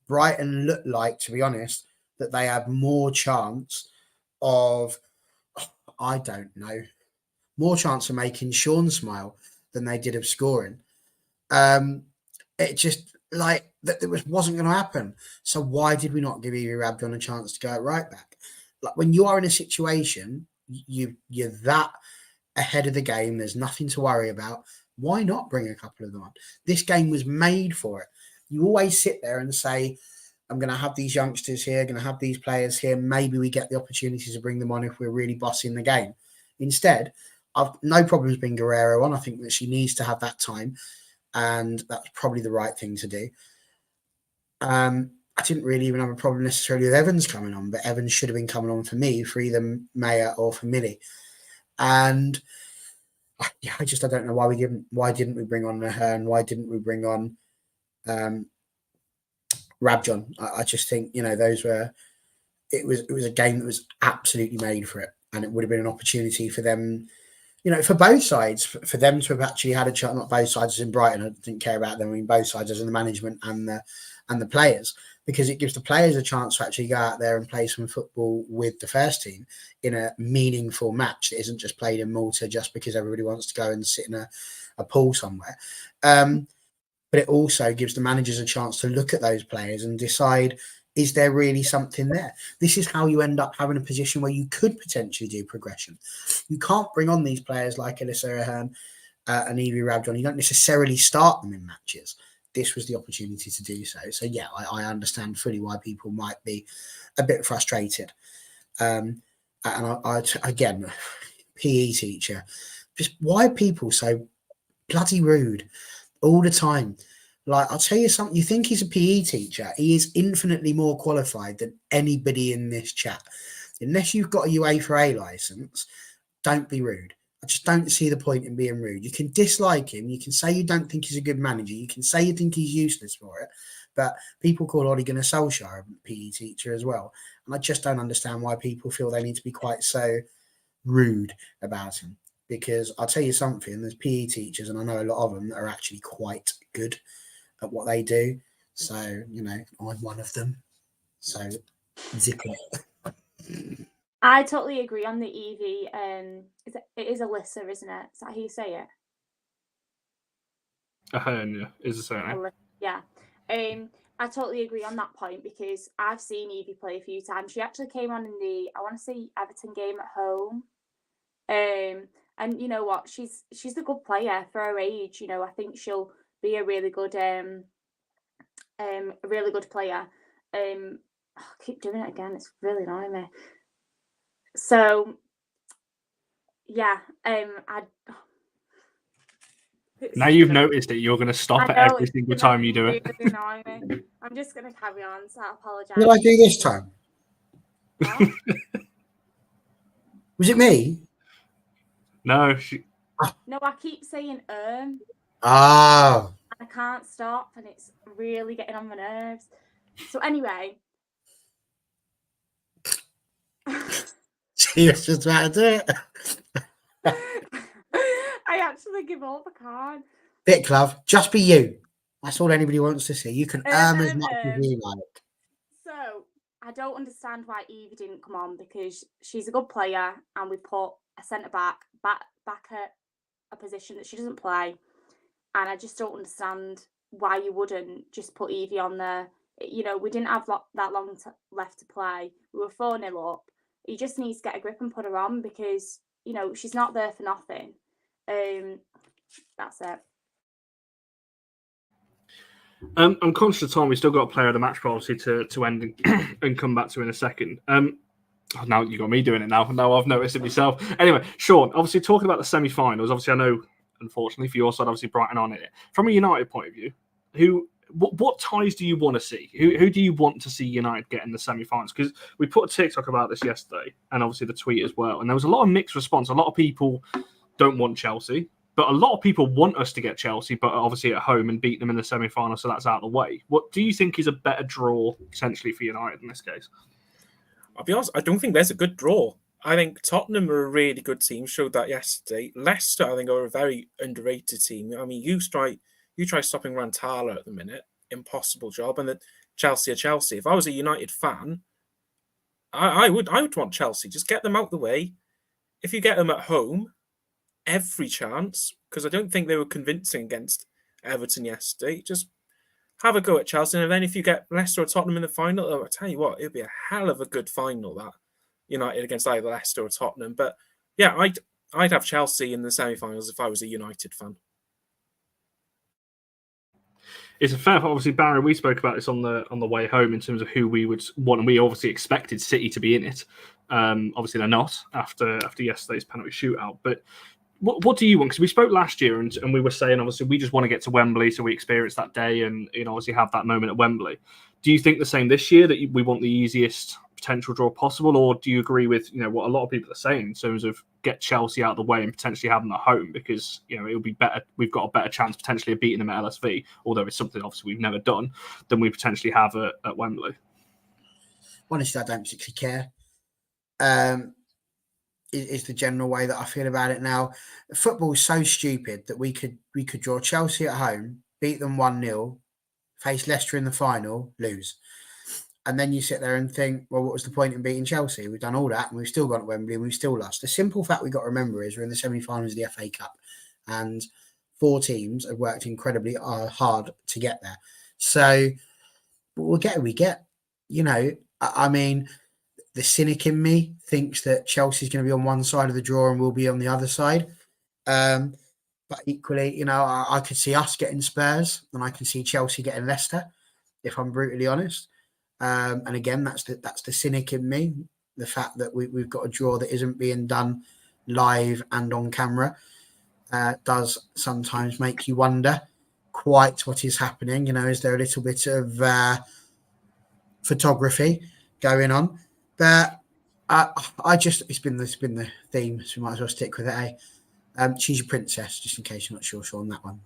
Speaker 2: Brighton looked like, to be honest, that they had more chance of, I don't know, more chance of making Sean smile than they did of scoring. It just like that wasn't going to happen. So why did we not give Evie Rabdon a chance to go at right back? Like when you are in a situation, you're that ahead of the game. There's nothing to worry about. Why not bring a couple of them on? This game was made for it. You always sit there and say, I'm going to have these youngsters here, going to have these players here. Maybe we get the opportunity to bring them on if we're really bossing the game. Instead, I've no problems bringing Guerrero on. I think that she needs to have that time, and that's probably the right thing to do. I didn't really even have a problem necessarily with Evans coming on, but Evans should have been coming on for me, for either Maya or for Millie. And yeah, I don't know why didn't we bring on her, and why didn't we bring on Rabjon? I just think, you know, it was a game that was absolutely made for it, and it would have been an opportunity for them, you know, for both sides, for them to have actually had a chance. Not both sides, as in Brighton, I didn't care about them. I mean, both sides, as in the management and the players, because it gives the players a chance to actually go out there and play some football with the first team in a meaningful match that isn't just played in Malta just because everybody wants to go and sit in a pool somewhere. But it also gives the managers a chance to look at those players and decide, is there really something there? This is how you end up having a position where you could potentially do progression. You can't bring on these players like Alyssa Ahern and Evie Rabdon. You don't necessarily start them in matches. This was the opportunity to do so. So, yeah, I understand fully why people might be a bit frustrated. And I again, PE teacher, just why are people so bloody rude all the time? Like, I'll tell you something, you think he's a PE teacher, he is infinitely more qualified than anybody in this chat. Unless you've got a UEFA A license, don't be rude. I just don't see the point in being rude. You can dislike him. You can say you don't think he's a good manager. You can say you think he's useless for it. But people call Ole Gunnar Solskjaer a PE teacher as well. And I just don't understand why people feel they need to be quite so rude about him. Because I'll tell you something, there's PE teachers, and I know a lot of them that are actually quite good at what they do. So, you know, I'm one of them. So, zip it.
Speaker 4: I totally agree on the Evie. It is Alyssa, isn't it? Is that how you say it?
Speaker 1: Ahern, yeah, is the same.
Speaker 4: Yeah. I totally agree on that point, because I've seen Evie play a few times. She actually came on in the, I want to say, Everton game at home. And you know what? She's a good player for her age. You know, I think she'll be a really good player. I keep doing it again. It's really annoying me. So, yeah,
Speaker 1: now you've noticed it, you're going to stop it every single time you do it.
Speaker 4: Annoy me. I'm just going to carry on, so I apologise.
Speaker 2: What did I do this time?
Speaker 4: What?
Speaker 2: Was it me?
Speaker 1: No,
Speaker 4: No, I keep saying
Speaker 2: Oh.
Speaker 4: I can't stop, and it's really getting on my nerves. So anyway.
Speaker 2: She was just about to do it.
Speaker 4: I actually give up. I can't.
Speaker 2: Bit love, just be you. That's all anybody wants to see. You can as much as you like.
Speaker 4: So I don't understand why Evie didn't come on, because she's a good player, and we put a centre back at a position that she doesn't play, and I just don't understand why you wouldn't just put Evie on there. You know, we didn't have that long left to play. We were 4-0 up. He just needs to get a grip and put her on, because, you know, she's not there for nothing. That's it.
Speaker 1: I'm conscious of time. We still got a player of the match, obviously, to end and come back to in a second. Now you got me doing it now. Now I've noticed it myself. Anyway, Sean, obviously talking about the semi-finals, obviously I know, unfortunately for your side, obviously Brighton on it. From a United point of view, what ties do you want to see? Who do you want to see United get in the semi-finals? Because we put a TikTok about this yesterday, and obviously the tweet as well. And there was a lot of mixed response. A lot of people don't want Chelsea, but a lot of people want us to get Chelsea, but obviously at home and beat them in the semi-final, so that's out of the way. What do you think is a better draw, essentially, for United in this case?
Speaker 3: I'll be honest, I don't think there's a good draw. I think Tottenham are a really good team, showed that yesterday. Leicester, I think, are a very underrated team. I mean, you try stopping Rantala at the minute, impossible job. And then Chelsea are Chelsea. If I was a United fan, I would want Chelsea. Just get them out the way. If you get them at home, every chance, because I don't think they were convincing against Everton yesterday. Just have a go at Chelsea, and then if you get Leicester or Tottenham in the final, I'll tell you what, it'll be a hell of a good final, that United against either Leicester or Tottenham. But yeah, I'd have Chelsea in the semi-finals if I was a United fan.
Speaker 1: It's a fair. Obviously, Barry, we spoke about this on the way home in terms of who we would want, and we obviously expected City to be in it. Obviously, they're not after yesterday's penalty shootout. But what do you want? Because we spoke last year, and we were saying obviously we just want to get to Wembley, so we experience that day, and obviously have that moment at Wembley. Do you think the same this year, that we want the easiest potential draw possible, or do you agree with what a lot of people are saying in terms of get Chelsea out of the way and potentially have them at home, because it will be better. We've got a better chance potentially of beating them at LSV, although it's something obviously we've never done, than we potentially have at Wembley.
Speaker 2: Honestly, I don't particularly care. Is the general way that I feel about it now. Football is so stupid that we could draw Chelsea at home, beat them 1-0, face Leicester in the final, lose. And then you sit there and think, well, what was the point in beating Chelsea? We've done all that and we've still gone to Wembley and we've still lost. The simple fact we've got to remember is we're in the semi-finals of the FA Cup and 4 teams have worked incredibly hard to get there. So we'll get who we get. I mean, the cynic in me thinks that Chelsea's going to be on one side of the draw and we'll be on the other side. But equally, I could see us getting Spurs and I can see Chelsea getting Leicester, if I'm brutally honest. And again, that's the cynic in me. The fact that we've got a draw that isn't being done live and on camera does sometimes make you wonder quite what is happening. Is there a little bit of photography going on? But it's been the theme, so we might as well stick with it. Choose your princess, just in case you're not sure, Sean. That one,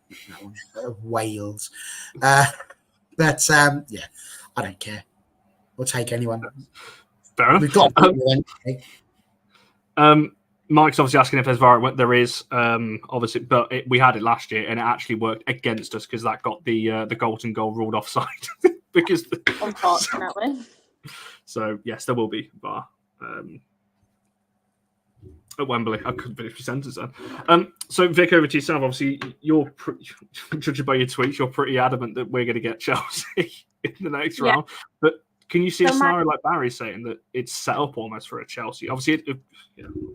Speaker 2: Wales. But yeah, I don't care. We'll take anyone.
Speaker 1: Fair enough.
Speaker 2: We've got
Speaker 1: Mike's obviously asking if there's VAR. There is, obviously, but we had it last year and it actually worked against us because that got the golden goal ruled offside. Because
Speaker 4: unfortunately.
Speaker 1: So yes, there will be VAR at Wembley. I couldn't finish the sentence then. So Vic, over to yourself. Obviously, you're judging by your tweets, you're pretty adamant that we're going to get Chelsea in the next round. But can you see a scenario like Barry's saying that it's set up almost for a Chelsea? Obviously,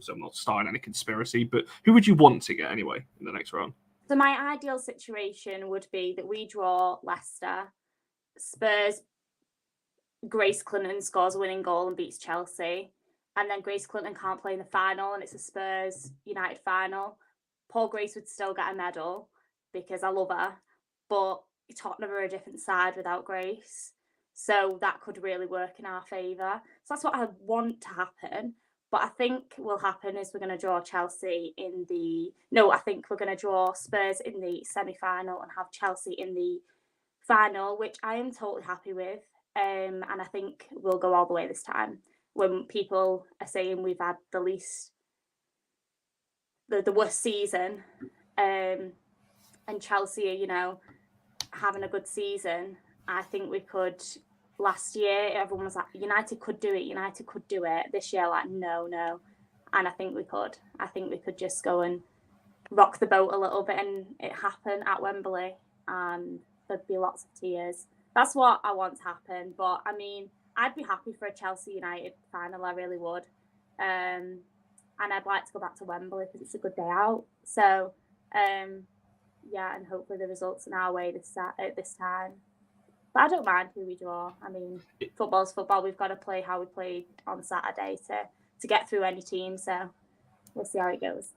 Speaker 1: so I'm not starting any conspiracy, but who would you want to get anyway in the next round?
Speaker 4: So my ideal situation would be that we draw Leicester, Spurs, Grace Clinton scores a winning goal and beats Chelsea, and then Grace Clinton can't play in the final and it's a Spurs United final. Paul Grace would still get a medal because I love her, but Tottenham are a different side without Grace. So that could really work in our favour. So that's what I want to happen. But I think will happen is we're going to draw Chelsea in the... No, I think we're going to draw Spurs in the semi-final and have Chelsea in the final, which I am totally happy with. And I think we'll go all the way this time. When people are saying we've had the least... the worst season, and Chelsea are, having a good season, I think we could... Last year, everyone was like, United could do it. This year, like, no. And I think we could. I think we could just go and rock the boat a little bit and it happen at Wembley. And there'd be lots of tears. That's what I want to happen. But, I mean, I'd be happy for a Chelsea United final. I really would. And I'd like to go back to Wembley because it's a good day out. So, yeah, and hopefully the results in our way this time. But I don't mind who we draw. I mean, football's football. We've got to play how we played on Saturday to get through any team. So we'll see how it goes.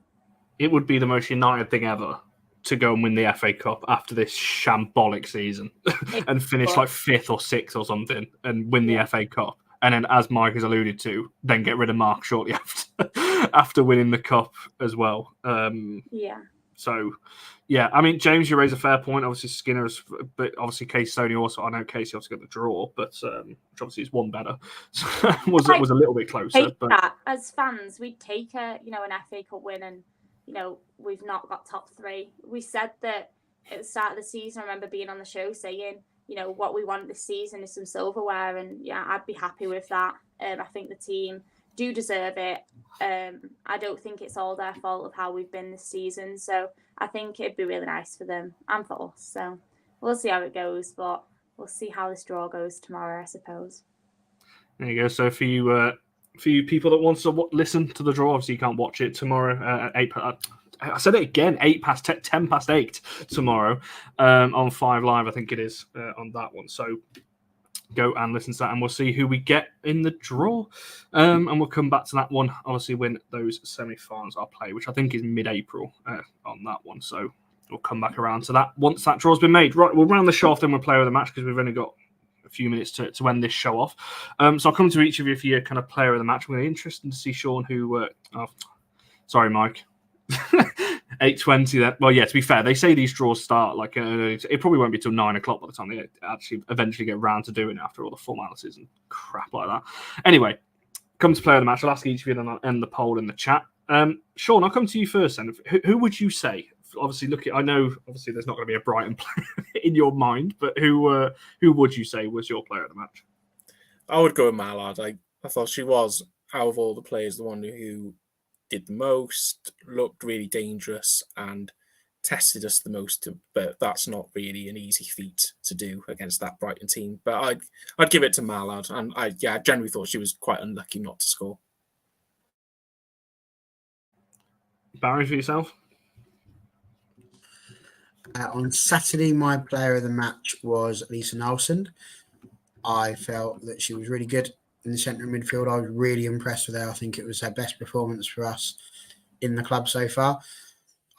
Speaker 1: It would be the most United thing ever to go and win the FA Cup after this shambolic season and finish like 5th or 6th or something and win the FA Cup. And then, as Mike has alluded to, then get rid of Mark shortly after winning the Cup as well. So, yeah, I mean, James, you raise a fair point. Obviously, Skinner's, but obviously, Casey Stoney also. I know Casey obviously got the draw, but which obviously is one better. So was a little bit closer. But
Speaker 4: that. As fans, we'd take an FA Cup win, and we've not got top 3. We said that at the start of the season. I remember being on the show saying, what we want this season is some silverware, and yeah, I'd be happy with that. I think the team do deserve it. I don't think it's all their fault of how we've been this season. So I think it'd be really nice for them and for us. So we'll see how it goes, but we'll see how this draw goes tomorrow, I suppose.
Speaker 1: There you go. So for you people that want to listen to the draw, obviously you can't watch it tomorrow at 8. I said it again, 10 past 8 tomorrow on 5 Live, I think it is, on that one. So go and listen to that, and we'll see who we get in the draw. And we'll come back to that one, obviously, when those semi-finals are played, which I think is mid-April on that one. So we'll come back around to that once that draw's been made. Right, we'll round the show off, then we'll play with the match because we've only got a few minutes to end this show off. So I'll come to each of you for your kind of player of the match. We're really interested to see Sean who... sorry, Mike. 8:20 then. Well, yeah, to be fair, they say these draws start like it probably won't be till 9 o'clock by the time they actually eventually get round to doing it after all the formalities and crap like that. Anyway, come to player of the match. I'll ask each of you then I'll end the poll in the chat. Sean, I'll come to you first then. Who would you say? Obviously, I know obviously there's not going to be a Brighton player in your mind, but who would you say was your player of the match?
Speaker 3: I would go with Mallard. I thought she was, out of all the players, the one who did the most, looked really dangerous and tested us the most. But that's not really an easy feat to do against that Brighton team. But I'd give it to Mallard, and I generally thought she was quite unlucky not to score.
Speaker 1: Barry, for yourself?
Speaker 2: On Saturday, my player of the match was Lisa Naalsund. I felt that she was really good in the centre midfield. I was really impressed with her. I think it was her best performance for us in the club so far.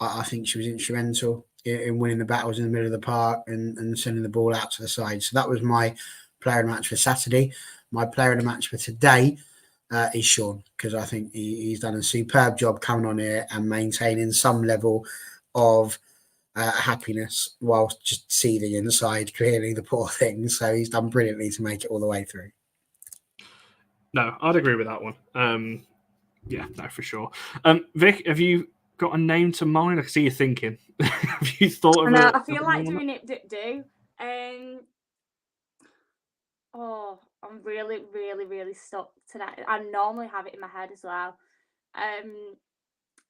Speaker 2: I think she was instrumental in winning the battles in the middle of the park and sending the ball out to the side. So that was my player of the match for Saturday. My player of the match for today is Sean, because I think he's done a superb job coming on here and maintaining some level of happiness whilst just seething inside, clearly, the poor thing. So he's done brilliantly to make it all the way through.
Speaker 1: No, I'd agree with that one. Yeah, no, for sure. Vic, have you got a name to mind? I can see you thinking. Have you thought of it?
Speaker 4: I feel like doing it do. I'm really, really, really stuck to that. I normally have it in my head as well.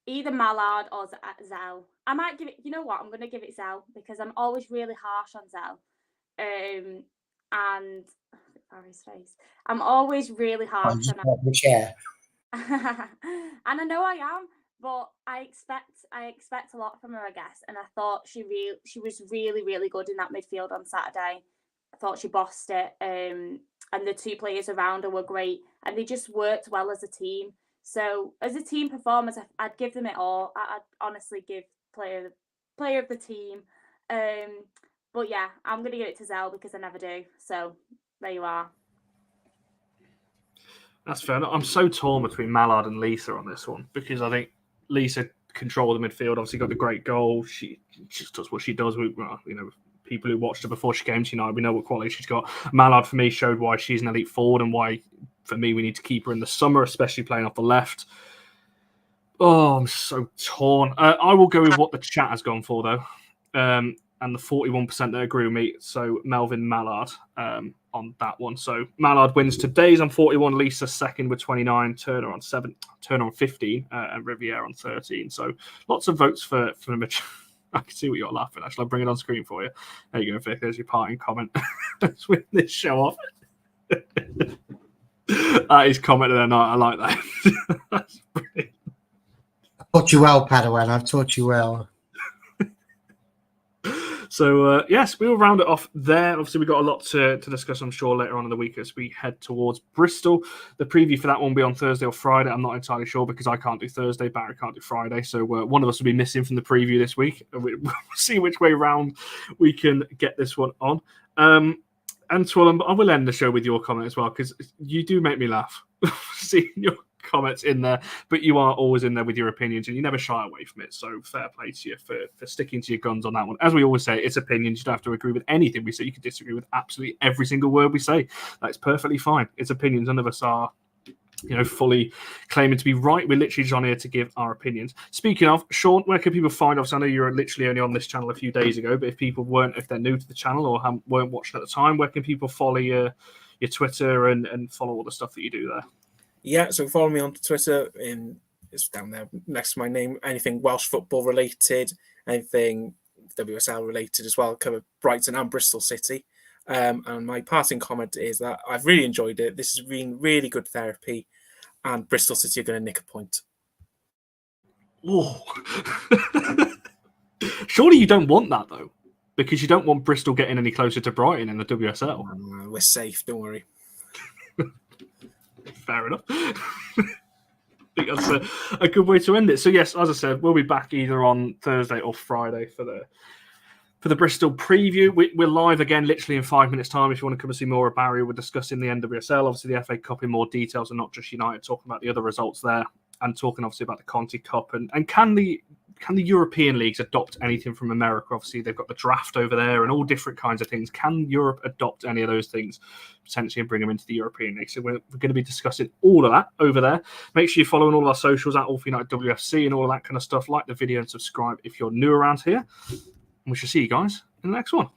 Speaker 4: Either Mallard or Zell. I might give it, you know what, I'm going to give it Zell because I'm always really harsh on Zell. And Barry's face. I'm always really harsh on
Speaker 2: the chair.
Speaker 4: And I know I am, but I expect a lot from her, I guess. And I thought she was really, really good in that midfield on Saturday. I thought she bossed it. And the two players around her were great, and they just worked well as a team. So as a team performance, I'd give them it all. I'd honestly give player of the team. But yeah, I'm going to give it to Zell because I never do. So there you are.
Speaker 1: That's fair. I'm so torn between Mallard and Lisa on this one because I think Lisa controlled the midfield. Obviously, got the great goal. She just does what she does. People who watched her before she came to United, we know what quality she's got. Mallard, for me, showed why she's an elite forward and why, for me, we need to keep her in the summer, especially playing off the left. Oh, I'm so torn. I will go with what the chat has gone for, though. And the 41% that agree with me. So Melvin Mallard on that one. So Mallard wins today's on 41, Lisa second with 29, Turner on 7, Turner on 15, and Riviere on 13. So lots of votes for Mitch. I can see what you're laughing at. Shall I bring it on screen for you? There you go, Vic. There's your parting comment. Let's win this show off. That is comment of the night. I like that. That's brilliant.
Speaker 2: I've taught you well, Padawan. I've taught you well.
Speaker 1: So, yes, we will round it off there. Obviously, we've got a lot to discuss, I'm sure, later on in the week as we head towards Bristol. The preview for that one will be on Thursday or Friday. I'm not entirely sure because I can't do Thursday, Barry can't do Friday. So one of us will be missing from the preview this week. We'll see which way round we can get this one on. And Twillum, I will end the show with your comment as well because you do make me laugh seeing your comments in there, but you are always in there with your opinions and you never shy away from it. So fair play to you for sticking to your guns on that one. As we always say, it's opinions. You don't have to agree with anything we say. You can disagree with absolutely every single word we say. That's perfectly fine. It's opinions. None of us are, fully claiming to be right. We're literally just on here to give our opinions. Speaking of, Sean, where can people find us? I know you're literally only on this channel a few days ago, but if they're new to the channel or weren't watching at the time, where can people follow your your Twitter and follow all the stuff that you do there.
Speaker 3: Yeah, so follow me on Twitter. It's down there next to my name. Anything Welsh football related, anything WSL related as well. Cover Brighton and Bristol City. And my parting comment is that I've really enjoyed it. This has been really good therapy, and Bristol City are going to nick a point.
Speaker 1: Oh. Surely you don't want that, though, because you don't want Bristol getting any closer to Brighton in the WSL.
Speaker 3: We're safe, don't worry.
Speaker 1: Fair enough. I think that's a good way to end it. So, yes, as I said, we'll be back either on Thursday or Friday for the Bristol preview. We're live again literally in 5 minutes' time. If you want to come and see more of Barry, we're discussing the NWSL, obviously the FA Cup in more details, and not just United, talking about the other results there, and talking obviously about the Conti Cup and can the European leagues adopt anything from America? Obviously, they've got the draft over there and all different kinds of things. Can Europe adopt any of those things potentially and bring them into the European League? So we're going to be discussing all of that over there. Make sure you're following all our socials at All for United WFC and all that kind of stuff. Like the video and subscribe if you're new around here. And we shall see you guys in the next one.